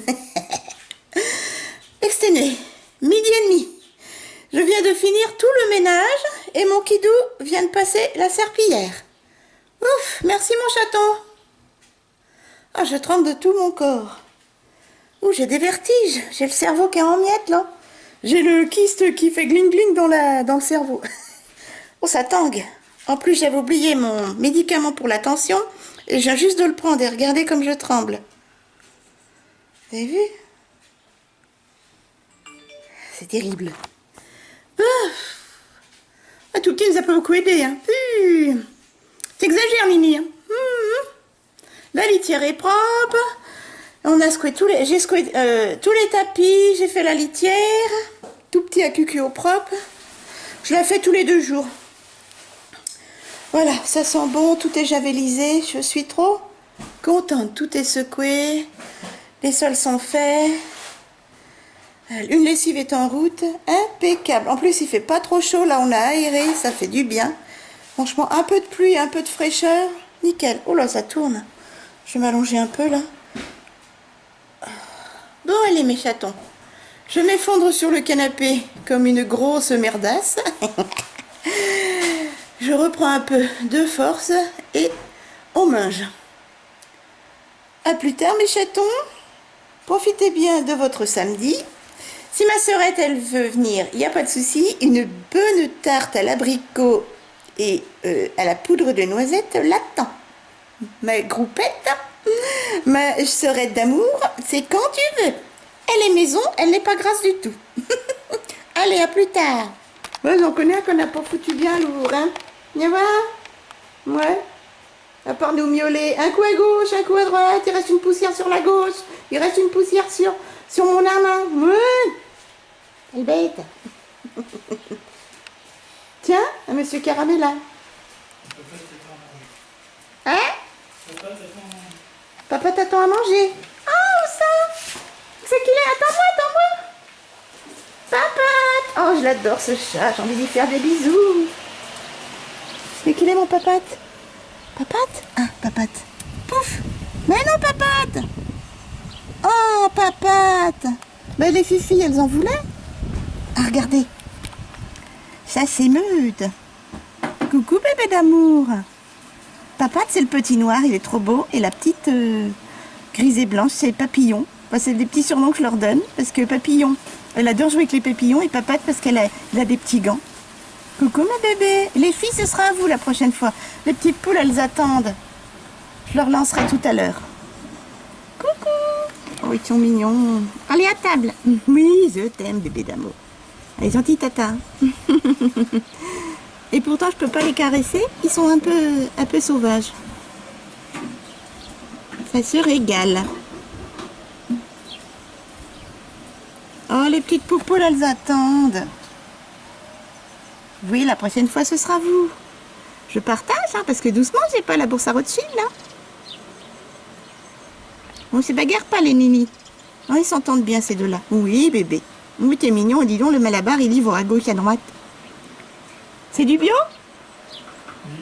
Exténué. Midi et demi. Je viens de finir tout le ménage et mon kidou vient de passer la serpillière. Ouf, merci mon chaton. Ah, je tremble de tout mon corps. Ouh, j'ai des vertiges. J'ai le cerveau qui est en miettes, là. J'ai le kyste qui fait gling-gling dans le cerveau. Oh, ça tangue. En plus, j'avais oublié mon médicament pour la tension et je viens juste de le prendre et regardez comme je tremble. Vous avez vu? C'est terrible. Ah, tout petit nous a pas beaucoup aidé. Hein. T'exagères, Mimi. Hein. La litière est propre. On a secoué j'ai secoué tous les tapis. J'ai fait la litière. Tout petit à cucu au propre. Je la fais tous les 2 jours. Voilà, ça sent bon. Tout est javelisé. Je suis trop contente. Tout est secoué. Les sols sont faits. Une lessive est en route, impeccable. En plus, il fait pas trop chaud, là on a aéré, ça fait du bien. Franchement, un peu de pluie, un peu de fraîcheur, nickel. Oh là, ça tourne. Je vais m'allonger un peu là. Bon, allez mes chatons. Je m'effondre sur le canapé comme une grosse merdasse. Je reprends un peu de force et on mange. À plus tard mes chatons. Profitez bien de votre samedi. Si ma sœurette, elle veut venir, il n'y a pas de souci. Une bonne tarte à l'abricot et à la poudre de noisette l'attend. Ma groupette, ma sœurette d'amour, c'est quand tu veux. Elle est maison, elle n'est pas grasse du tout. Allez, à plus tard. Bon, j'en connais qu'on n'a pas foutu bien lourd, hein. Viens voir. Ouais. À part nous miauler. Un coup à gauche, un coup à droite. Il reste une poussière sur la gauche. Il reste une poussière sur mon arme. Ouais. Elle est bête. Tiens, à monsieur Caramella. Hein? Papa t'attend à manger. Ah, où ça? C'est qu'il est? Attends-moi. Papate. Oh, je l'adore ce chat. J'ai envie d'y faire des bisous. C'est qu'il est mon papate? Papate? Ah, papate. Pouf. Mais non, papate. Oh, papate. Mais les filles, elles en voulaient? Ah, regardez. Ça s'émeute. Coucou, bébé d'amour. Papate, c'est le petit noir, il est trop beau. Et la petite grise et blanche, c'est Papillon. Enfin, c'est des petits surnoms que je leur donne. Parce que Papillon, elle adore jouer avec les papillons. Et Papate, parce qu'elle a des petits gants. Coucou, mes bébés. Les filles, ce sera à vous la prochaine fois. Les petites poules, elles attendent. Je leur lancerai tout à l'heure. Coucou. Oh, ils sont mignons. Allez, à table. Oui, je t'aime, bébé d'amour. Elle est gentille, tata. Et pourtant, je peux pas les caresser. Ils sont un peu sauvages. Ça se régale. Oh, les petites poupoules, elles attendent. Oui, la prochaine fois, ce sera vous. Je partage, hein, parce que doucement, j'ai pas la bourse à Rothschild, là. On se bagarre pas, les ninis. Oh, ils s'entendent bien, ces deux-là. Oui, bébé. Oui, t'es mignon. Dis donc, le malabar, il livre à gauche, à droite. C'est du bio? Oui.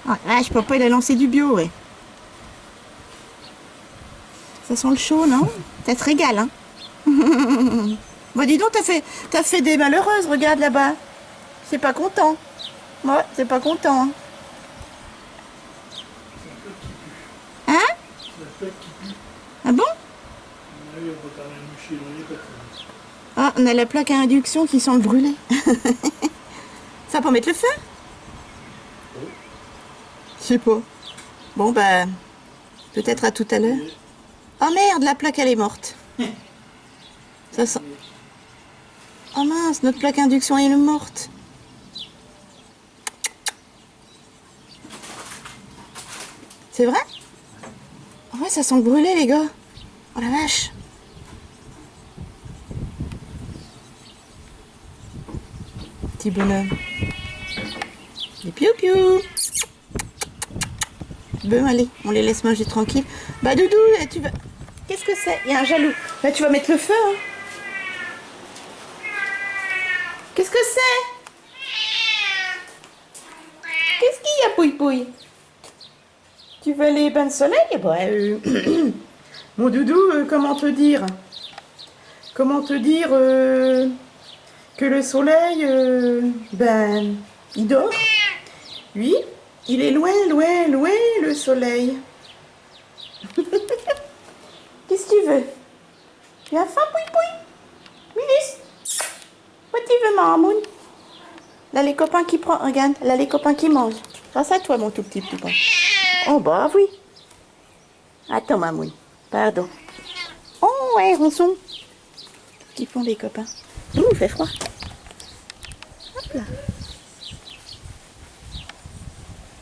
Oh, vache, papa, il a lancé du bio, ouais. Ça sent le chaud, non? Ça te régale, hein? Bon, dis donc, t'as fait des malheureuses, regarde là-bas. C'est pas content. Ouais, c'est pas content. Hein? Ah bon? Ah, on a la plaque à induction qui sent le brûler. Ça peut mettre le feu? Je sais pas. Bon, bah, peut-être à tout à l'heure. Oh merde, la plaque, elle est morte. Ça sent... Oh mince, notre plaque induction est morte. C'est vrai? Oh ouais, ça sent le brûler, les gars. Oh la vache. petit bonhomme. Des piou-piou. Bon, allez, on les laisse manger tranquille. Bah, Doudou, tu vas... Qu'est-ce que c'est? Il y a un jaloux. Là, tu vas mettre le feu, hein. Qu'est-ce que c'est? Qu'est-ce qu'il y a, Pouille-Pouille? Tu veux les bains de soleil? Bah, Mon Doudou, comment te dire? Comment te dire que le soleil, ben, il dort. Oui, il est loin, loin, loin, le soleil. Qu'est-ce que tu veux? Tu as faim, Pouille-Pouille? Minus? Quoi tu veux, Mamoun? Là, les copains qui prennent, regarde, là, les copains qui mangent. Grâce à toi, mon tout petit poupon. Oh, bah oui. Attends, Mamoun. Pardon. Oh, ouais, ronçon. Qui font les copains. Ouh, il fait froid. Hop là.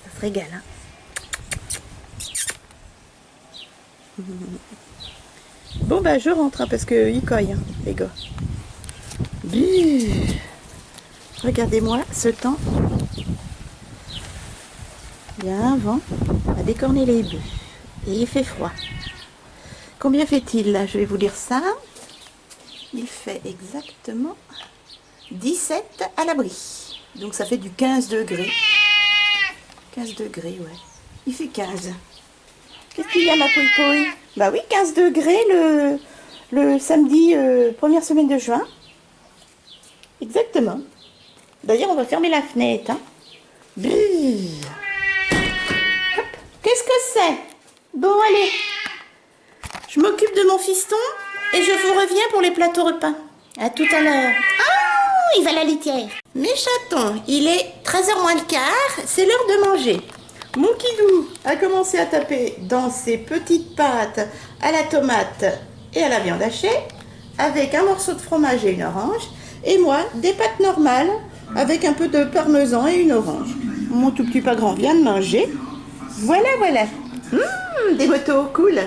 Ça se régale, hein. Bon, bah, je rentre, hein, parce qu'ils coillent, hein, les gars. Buh. Regardez-moi ce temps. Il y a un vent à décorner les bœufs. Et il fait froid. Combien fait-il là? Je vais vous dire ça. Il fait exactement 17 à l'abri. Donc ça fait du 15 degrés. 15 degrés, ouais. Il fait 15. Qu'est-ce qu'il y a, ma pouille-pouille? Bah oui, 15 degrés le samedi, première semaine de juin. Exactement. D'ailleurs, on va fermer la fenêtre. Hein. Hop. Qu'est-ce que c'est? Bon, allez. Je m'occupe de mon fiston et je vous reviens pour les plateaux repas. À tout à l'heure. Ah, il va à la litière. Mes chatons, il est 13h moins le quart, c'est l'heure de manger. Mon kidou a commencé à taper dans ses petites pâtes à la tomate et à la viande hachée avec un morceau de fromage et une orange. Et moi, des pâtes normales avec un peu de parmesan et une orange. Mon tout petit pas grand vient de manger. Voilà, voilà. Des motos, cool.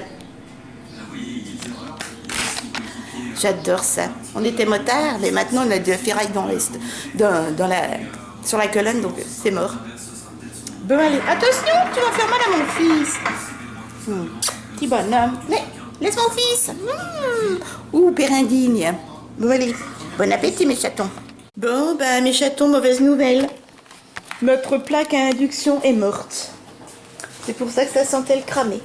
J'adore ça. On était motards, mais maintenant on a de ferraille sur la colonne, donc c'est mort. Bon, allez, attention, tu vas faire mal à mon fils. Petit bonhomme. Mais, laisse mon fils. Ouh, père indigne. Bon, allez, bon appétit, mes chatons. Bon, bah, mes chatons, mauvaise nouvelle. Notre plaque à induction est morte. C'est pour ça que ça sentait le cramer.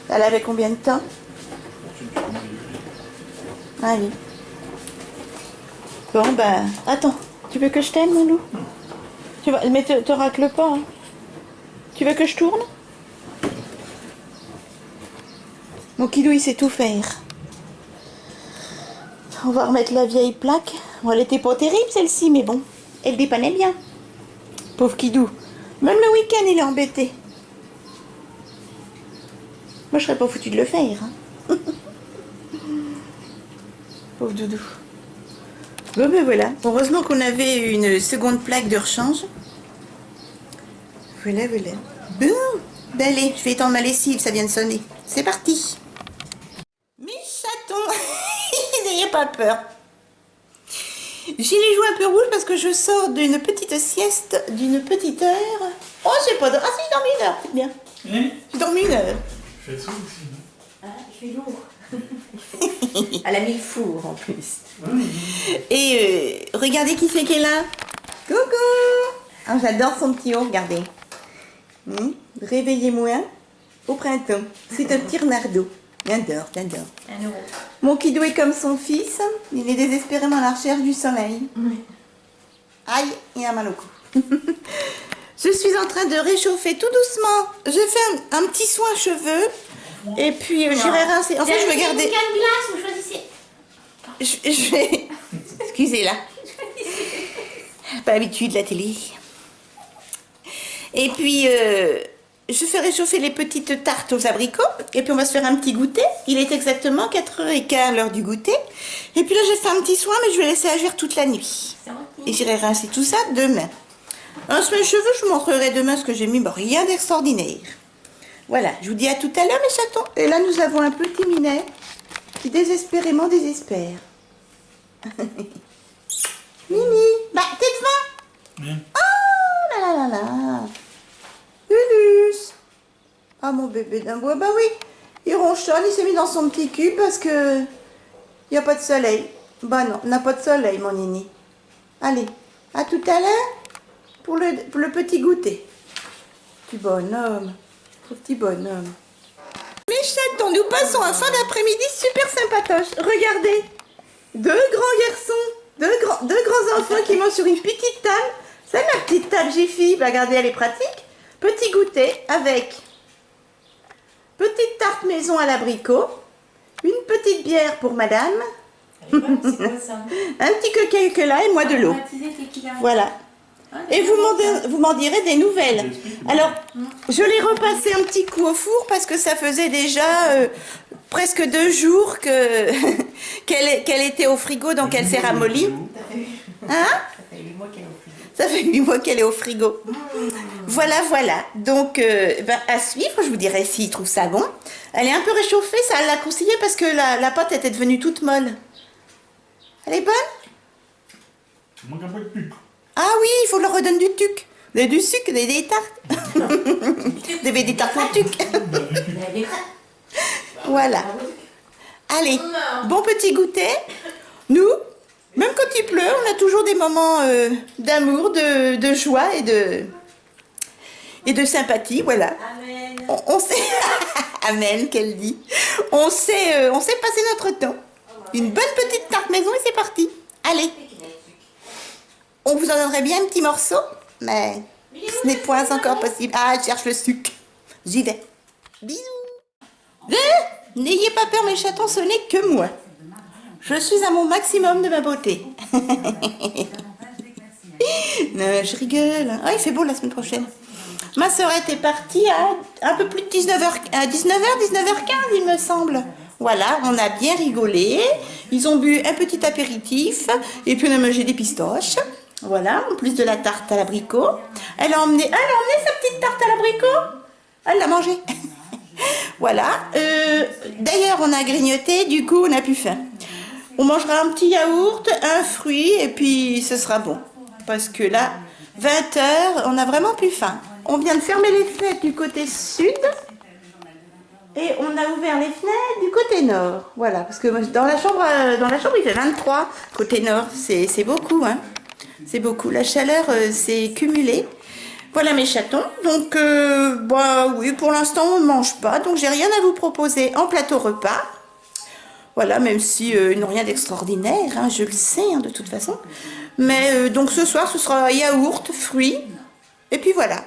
Elle avait combien de temps? Ah oui. Bon, bah, attends. Tu veux que je t'aide, mon loup? Mais te racle pas, hein. Tu veux que je tourne? Mon kidou, il sait tout faire. On va remettre la vieille plaque. Bon, elle était pas terrible, celle-ci, mais bon. Elle dépannait bien. Pauvre kidou. Même le week-end, il est embêté. Moi, je serais pas foutu de le faire, hein. Pauvre doudou. Bon, ben voilà. Heureusement qu'on avait une seconde plaque de rechange. Voilà, voilà. Bon, ben allez, je vais étendre ma lessive, ça vient de sonner. C'est parti. Mes chatons, n'ayez pas peur. J'ai les joues un peu rouges parce que je sors d'une petite sieste d'une petite heure. Oh, j'ai pas de... Ah si, j'ai dormi une heure, c'est bien. J'ai dormi une heure. Je fais ça aussi. Ah, je fais lourd. Elle a mis le four en plus. Et regardez qui c'est qui est là. Coucou. Ah, j'adore son petit haut, regardez. Réveillez-moi au printemps. C'est un petit renardeau. J'adore, j'adore. 1 euro. Mon kidou est comme son fils. Il est désespérément à la recherche du soleil. Oui. Aïe, il a mal au cou. Je suis en train de réchauffer tout doucement. J'ai fait un petit soin cheveux. Et puis j'irai rincer. En fait, je vais garder... Quelle glace vous choisissez? Je vais... Excusez-la. Pas habitude de la télé. Et puis, je fais réchauffer les petites tartes aux abricots. Et puis, on va se faire un petit goûter. Il est exactement 4h15 l'heure du goûter. Et puis là, j'ai fait un petit soin, mais je vais laisser agir toute la nuit. Et j'irai rincer tout ça demain. Un sèche-cheveux, je vous montrerai demain ce que j'ai mis. Bon, rien d'extraordinaire. Voilà, je vous dis à tout à l'heure, mes chatons. Et là, nous avons un petit minet qui désespérément désespère. Mimi, bah t'es devant. Oh là là là là. Lulus. Ah mon bébé d'un bois, bah oui. Il ronchonne, il s'est mis dans son petit cul parce que il n'y a pas de soleil. Bah non, on n'a pas de soleil mon nini. Allez, à tout à l'heure pour le petit goûter. Petit bonhomme, petit bonhomme. Mes chatons, nous passons un fin d'après-midi super sympatoche. Regardez, deux grands garçons, deux grands enfants qui mangent sur une petite table. C'est ma petite table Jiffy. Bah, regardez, elle est pratique. Petit goûter avec petite tarte maison à l'abricot, une petite bière pour madame, un petit coca-cola et moi de l'eau. Voilà. Et vous m'en direz des nouvelles. Alors, je l'ai repassé un petit coup au four parce que ça faisait déjà presque 2 jours qu'elle était au frigo, donc elle s'est ramollie. Hein? Ça fait 8 mois qu'elle est au frigo. Voilà, voilà. Donc, à suivre, je vous dirai s'il trouve ça bon. Elle est un peu réchauffée, ça l'a conseillé parce que la pâte était devenue toute molle. Elle est bonne? Il manque un peu de tuc. Ah oui, il faut leur redonner du tuc. Du sucre, des tartes. des tartes au tuc. Voilà. Allez, bon petit goûter. Nous, même quand il pleut, on a toujours des moments d'amour, de joie et de sympathie, voilà. Amen. On sait... Amen, qu'elle dit. On sait passer notre temps. Une bonne petite tarte maison et c'est parti. Allez. On vous en donnerait bien un petit morceau, mais ce n'est point encore possible. Ah, je cherche le sucre. J'y vais. Bisous. N'ayez pas peur mes chatons, ce n'est que moi. Je suis à mon maximum de ma beauté. Non, je rigole. Ah, il fait beau la semaine prochaine. Ma sœurette est partie à un peu plus de 19h, 19h15 il me semble. Voilà, on a bien rigolé. Ils ont bu un petit apéritif et puis on a mangé des pistaches. Voilà, en plus de la tarte à l'abricot. Elle a emmené sa petite tarte à l'abricot. Elle l'a mangée. Voilà. D'ailleurs, on a grignoté, du coup, on n'a plus faim. On mangera un petit yaourt, un fruit, et puis ce sera bon. Parce que là, 20h, on a vraiment plus faim. On vient de fermer les fenêtres du côté sud. Et on a ouvert les fenêtres du côté nord. Voilà, parce que dans la chambre il fait 23. Côté nord, c'est beaucoup, hein. C'est beaucoup. La chaleur s'est cumulée. Voilà mes chatons. Donc, bah oui, pour l'instant, on ne mange pas. Donc, j'ai rien à vous proposer en plateau repas. Voilà, même si ils n'ont rien d'extraordinaire, hein, je le sais, hein, de toute façon. Mais donc, ce soir, ce sera yaourt, fruits. Et puis voilà.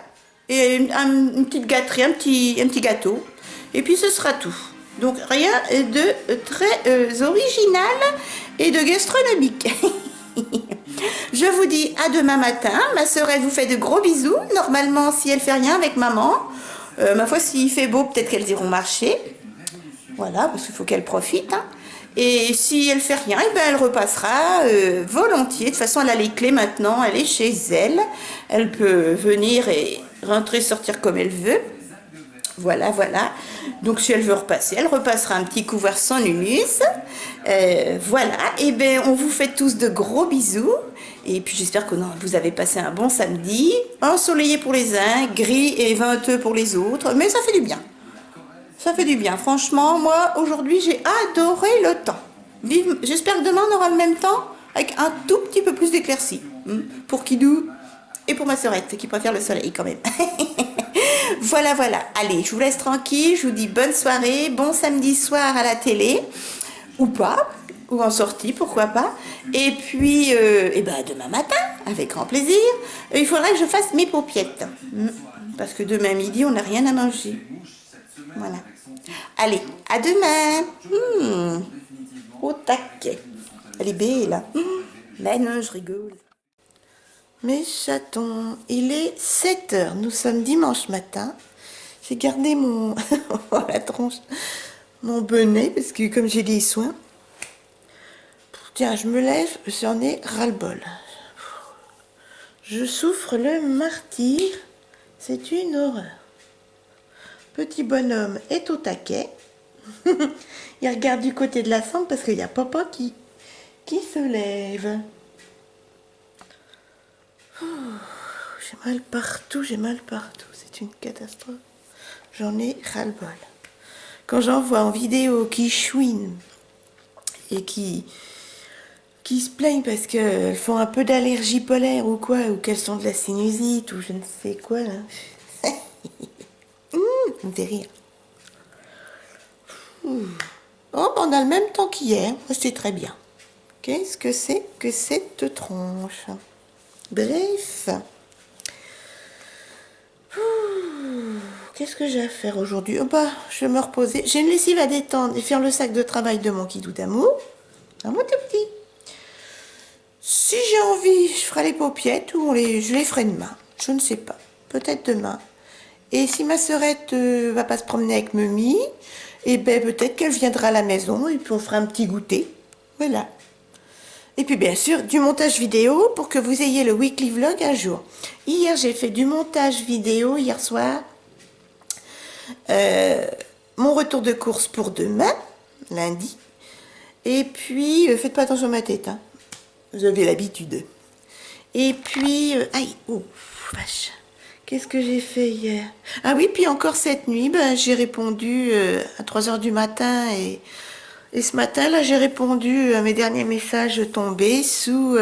Et une petite gâterie, un petit gâteau. Et puis, ce sera tout. Donc, rien de très original et de gastronomique. Je vous dis à demain matin. Ma sœur, elle vous fait de gros bisous. Normalement, si elle fait rien avec maman, ma foi, s'il fait beau, peut-être qu'elles iront marcher. Voilà, parce qu'il faut qu'elle profite. Hein. Et si elle fait rien, eh ben, elle repassera volontiers. De toute façon, elle a les clés maintenant. Elle est chez elle. Elle peut venir et rentrer, sortir comme elle veut. Voilà, voilà. Donc, si elle veut repasser, elle repassera un petit couvert sans nunus. Voilà. Et bien, on vous fait tous de gros bisous. Et puis, j'espère que vous avez passé un bon samedi. Ensoleillé pour les uns, gris et venteux pour les autres. Mais ça fait du bien. Ça fait du bien. Franchement, moi, aujourd'hui, j'ai adoré le temps. J'espère que demain, on aura le même temps avec un tout petit peu plus d'éclaircies. Pour Kidou et pour ma sœurette qui préfère le soleil quand même. Voilà, voilà. Allez, je vous laisse tranquille. Je vous dis bonne soirée, bon samedi soir à la télé. Ou pas, ou en sortie, pourquoi pas. Et puis, et ben, demain matin, avec grand plaisir. Il faudrait que je fasse mes paupiettes. Parce que demain midi, on n'a rien à manger. Voilà. Allez, à demain. Au taquet. Elle est belle, là. Mais non, je rigole. Mes chatons, il est 7h, nous sommes dimanche matin. J'ai gardé mon... oh, la tronche. Mon bonnet, parce que comme j'ai des soins. Tiens, je me lève, j'en ai ras-le-bol. Je souffre le martyre. C'est une horreur. Petit bonhomme est au taquet. Il regarde du côté de la chambre parce qu'il y a papa qui se lève. J'ai mal partout, j'ai mal partout. C'est une catastrophe. J'en ai ras-le-bol. Quand j'en vois en vidéo qui chouinent et qui se plaignent parce qu'elles font un peu d'allergie polaire ou quoi, ou qu'elles sont de la sinusite ou je ne sais quoi, là. Ça me fait rire. Oh, on a le même temps qu'hier. C'est très bien. Qu'est-ce que c'est que cette tronche? Bref. Qu'est-ce que j'ai à faire aujourd'hui? Oh bah, je vais me reposer. J'ai une lessive à détendre et faire le sac de travail de mon kidou d'amour. Un mot tout petit. Si j'ai envie, je ferai les paupiettes ou je les ferai demain. Je ne sais pas. Peut-être demain. Et si ma sœurette va pas se promener avec Mimi, et ben peut-être qu'elle viendra à la maison et puis on fera un petit goûter. Voilà. Et puis bien sûr, du montage vidéo pour que vous ayez le weekly vlog un jour. Hier, j'ai fait du montage vidéo, hier soir. Mon retour de course pour demain, lundi. Et puis, faites pas attention à ma tête, hein. Vous avez l'habitude. Et puis, aïe, oh, vache. Qu'est-ce que j'ai fait hier? Ah oui, puis encore cette nuit, ben, j'ai répondu à 3 h du matin et ce matin, là, j'ai répondu à mes derniers messages tombés sous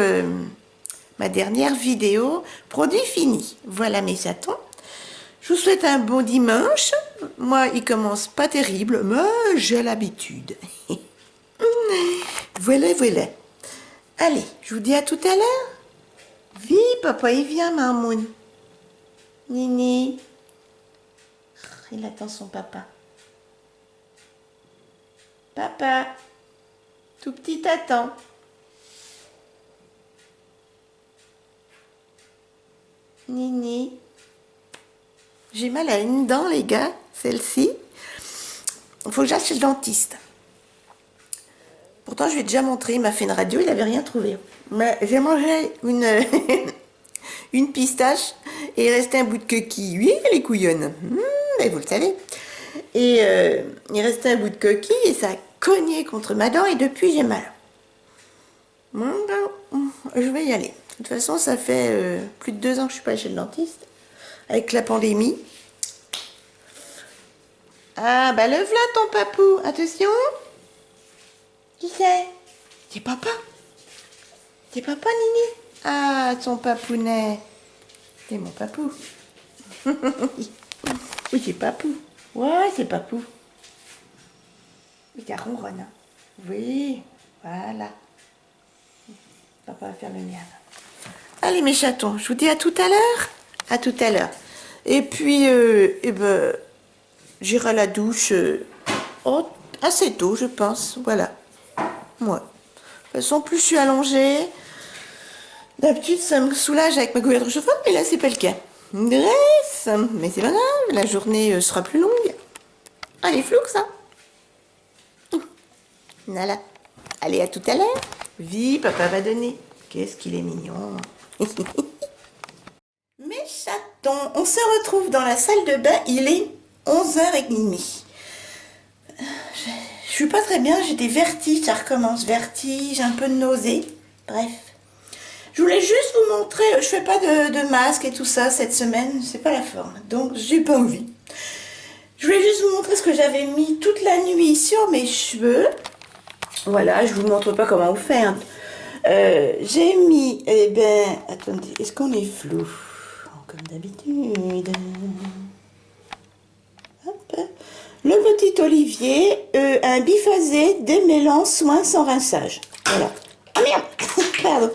ma dernière vidéo produit fini. Voilà mes chatons. Je vous souhaite un bon dimanche. Moi, il commence pas terrible, mais j'ai l'habitude. Voilà, voilà. Allez, je vous dis à tout à l'heure. Vie, papa, il vient, Marmoun. Nini. Il attend son papa. Papa. Tout petit attend. Nini. J'ai mal à une dent, les gars. Celle-ci. Il faut que j'aille chez le dentiste. Pourtant, je lui ai déjà montré. Il m'a fait une radio. Il n'avait rien trouvé. Mais j'ai mangé une pistache et il restait un bout de coquille. Oui, elle est couillonne. Mais vous le savez. Et il restait un bout de coquille et ça a cogné contre ma dent et depuis, j'ai mal. Bon, ben, je vais y aller. De toute façon, ça fait plus de 2 ans que je suis pas chez le dentiste. Avec la pandémie. Ah, bah le voilà ton papou. Attention. Qui c'est? C'est papa. C'est papa, Nini. Ah, son papounet. C'est mon papou. Oui, c'est papou. Ouais, c'est papou. Il ronronne. Oui, voilà. Papa va faire le mien. Allez, mes chatons, je vous dis à tout à l'heure. À tout à l'heure. Et puis, eh ben, j'irai à la douche assez tôt, je pense. Voilà. Moi. De toute façon, plus je suis allongée, d'habitude, ça me soulage avec ma couverture chauffante, mais là, c'est pas le cas. Bref, mais c'est pas grave, la journée sera plus longue. Allez, flou que ça. Voilà. Allez, à tout à l'heure. Vie, papa va donner. Qu'est-ce qu'il est mignon. Mes chatons, on se retrouve dans la salle de bain. Il est 11h30. Je suis pas très bien, j'ai des vertiges, ça recommence. Vertige, un peu de nausée. Bref. Je voulais juste vous montrer, je fais pas de masque et tout ça cette semaine, c'est pas la forme. Donc, j'ai pas envie. Je voulais juste vous montrer ce que j'avais mis toute la nuit sur mes cheveux. Voilà, je vous montre pas comment vous faire. J'ai mis, eh ben, attendez, est-ce qu'on est flou? Comme d'habitude. Hop. Le petit olivier, un biphasé démêlant soin sans rinçage. Voilà. Ah merde. Pardon.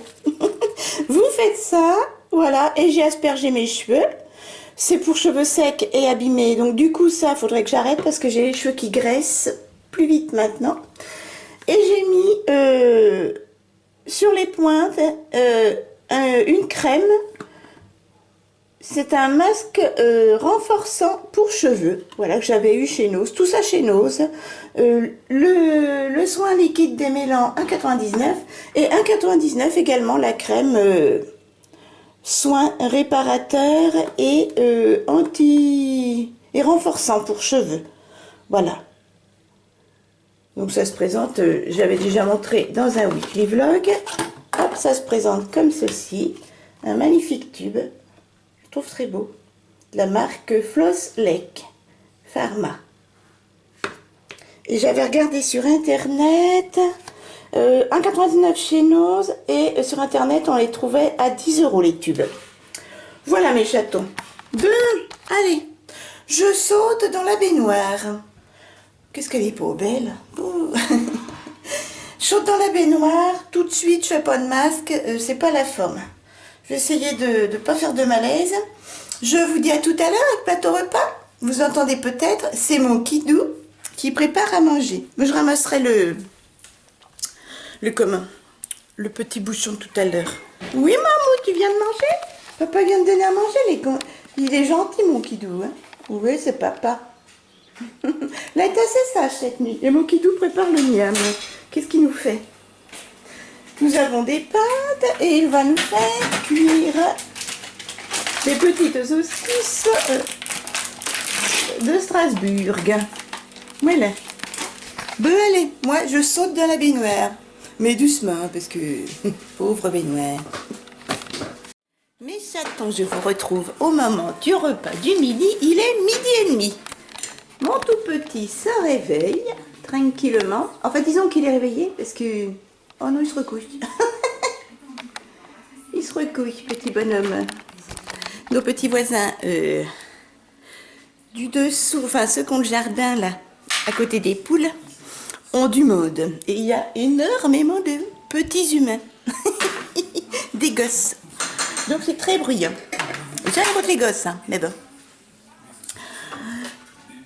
Vous faites ça, voilà, et j'ai aspergé mes cheveux. C'est pour cheveux secs et abîmés. Donc du coup, ça, faudrait que j'arrête parce que j'ai les cheveux qui graissent plus vite maintenant. Et j'ai mis sur les pointes une crème. C'est un masque renforçant pour cheveux, voilà, que j'avais eu chez Nose, tout ça chez Nose. Le soin liquide démêlant 1,99 et 1,99 également la crème soin réparateur et et renforçant pour cheveux. Voilà. Donc ça se présente, j'avais déjà montré dans un weekly vlog. Hop, ça se présente comme ceci. Un magnifique tube. Je trouve très beau. De la marque Floss Lake Pharma. Et j'avais regardé sur internet, 1,99 chez Nose, et sur internet on les trouvait à 10 € les tubes. Voilà mes chatons. Bon, allez, je saute dans la baignoire. Qu'est-ce qu'elle est pas belle. Je saute dans la baignoire, tout de suite je fais pas de masque, c'est pas la forme. Je vais essayer de ne pas faire de malaise. Je vous dis à tout à l'heure avec plateau repas. Vous entendez peut-être, c'est mon kidou qui prépare à manger. Je ramasserai le petit bouchon tout à l'heure. Oui maman, tu viens de manger? Papa vient de donner à manger les cons. Il est gentil mon kidou, hein? Oui, c'est papa. Là, il est assez sage cette nuit. Et mon kidou prépare le miam. Qu'est-ce qu'il nous fait? Nous avons des pâtes et il va nous faire cuire des petites saucisses de Strasbourg. Voilà. Bon allez, moi je saute dans la baignoire. Mais doucement parce que pauvre baignoire. Mes chatons, je vous retrouve au moment du repas du midi. Il est 12h30. Mon tout petit se réveille tranquillement. Enfin disons qu'il est réveillé parce que... Oh non, il se recouche. Il se recouche, petit bonhomme. Nos petits voisins du dessous, enfin ceux qui ont le jardin là, à côté des poules, ont du monde. Et il y a énormément de petits humains. Des gosses. Donc c'est très bruyant. J'aime contre les gosses, hein, mais bon.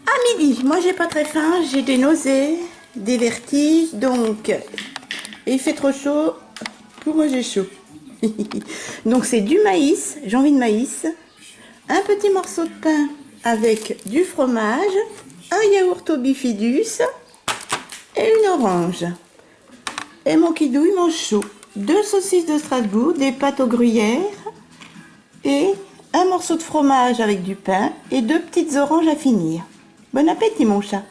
À midi, moi j'ai pas très faim, j'ai des nausées, des vertiges, donc il fait trop chaud pour manger chaud. Donc c'est du maïs, j'ai envie de maïs, un petit morceau de pain avec du fromage, un yaourt au bifidus et une orange. Et mon kidou il mange chaud. 2 saucisses de Strasbourg, des pâtes au gruyère et un morceau de fromage avec du pain et 2 petites oranges à finir. Bon appétit mon chat.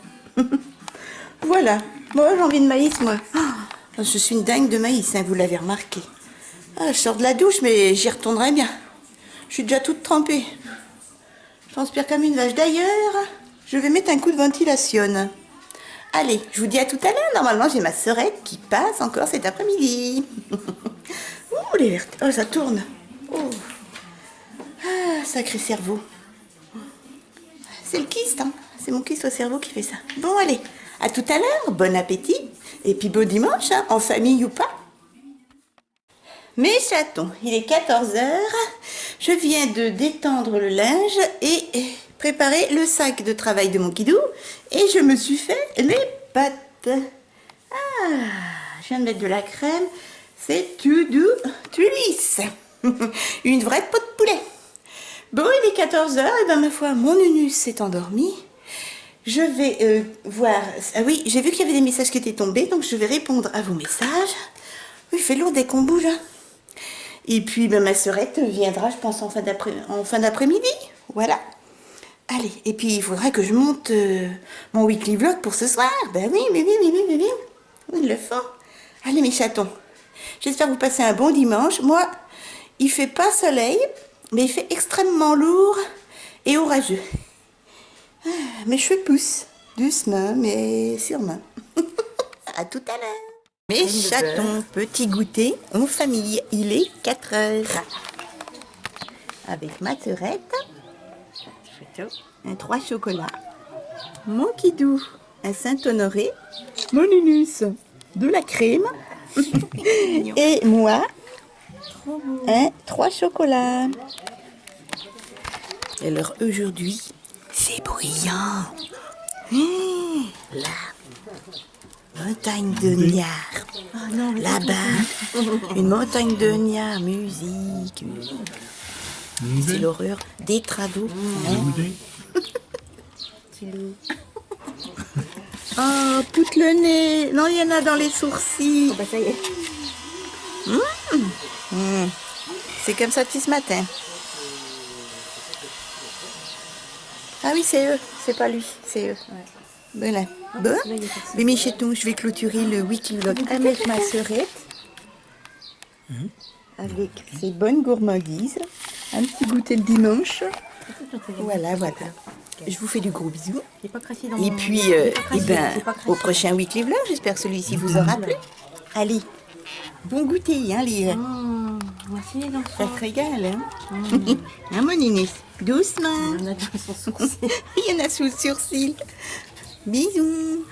Voilà, moi j'ai envie de maïs moi. Oh, je suis une dingue de maïs, hein, vous l'avez remarqué. Ah, je sors de la douche mais j'y retournerai bien. Je suis déjà toute trempée. Je transpire comme une vache. D'ailleurs, je vais mettre un coup de ventilation. Allez, je vous dis à tout à l'heure. Normalement, j'ai ma sœurette qui passe encore cet après-midi. Ouh, les vertes. Oh, ça tourne. Oh. Ah, sacré cerveau. C'est le kyste, hein. C'est mon kyste au cerveau qui fait ça. Bon, allez, à tout à l'heure. Bon appétit. Et puis, beau dimanche, hein, en famille ou pas. Mes chatons, il est 14h. Je viens de détendre le linge et préparer le sac de travail de mon kidou. Et je me suis fait les pâtes. Ah, je viens de mettre de la crème. C'est tout doux, tout lisse. Une vraie peau de poulet. Bon, il est 14h. Et ben ma foi, mon nunus s'est endormi. Je vais voir... Ah oui, j'ai vu qu'il y avait des messages qui étaient tombés. Donc je vais répondre à vos messages. Oui, il fait lourd dès qu'on bouge. Hein. Et puis ben, ma sœurette viendra, je pense, en fin d'après-midi. Voilà. Allez, et puis il faudra que je monte mon weekly vlog pour ce soir. Ben oui, mais oui. Il le faut. Allez mes chatons, j'espère que vous passez un bon dimanche. Moi, il fait pas soleil, mais il fait extrêmement lourd et orageux. Ah, mes cheveux poussent, doucement, mais sûrement. À tout à l'heure. Mes chatons, petit goûter en famille. Il est 4h. Avec ma sœurette. Un 3 chocolats. Mon kidou, un Saint-Honoré. Mon nunus, de la crème. Et moi, un 3 chocolats. Et alors aujourd'hui, c'est bruyant. Là, montagne de Niard. Là-bas, une montagne de Niard, musique. C'est l'horreur des travaux. Oh, poutre le nez. Non, il y en a dans les sourcils. Oh, bah ça y est. C'est comme ça depuis ce matin. Ah oui, c'est eux. C'est pas lui, c'est eux. Ouais. Voilà. Bon. Mais Michéton, je vais clôturer le weekly vlog avec ma sœurette. avec ces bonnes gourmandises. Un petit goûter le dimanche. Voilà, voilà. Je vous fais du gros bisous. Et puis, au prochain Weekly Vlog, j'espère que celui-ci vous aura plu. Allez, bon goûter, hein, les... Merci les enfants. Ça se régale, hein. Hein, mon Inès? Doucement. Il y en a qui sont sourcils. Il y en a sous le sourcil. Bisous.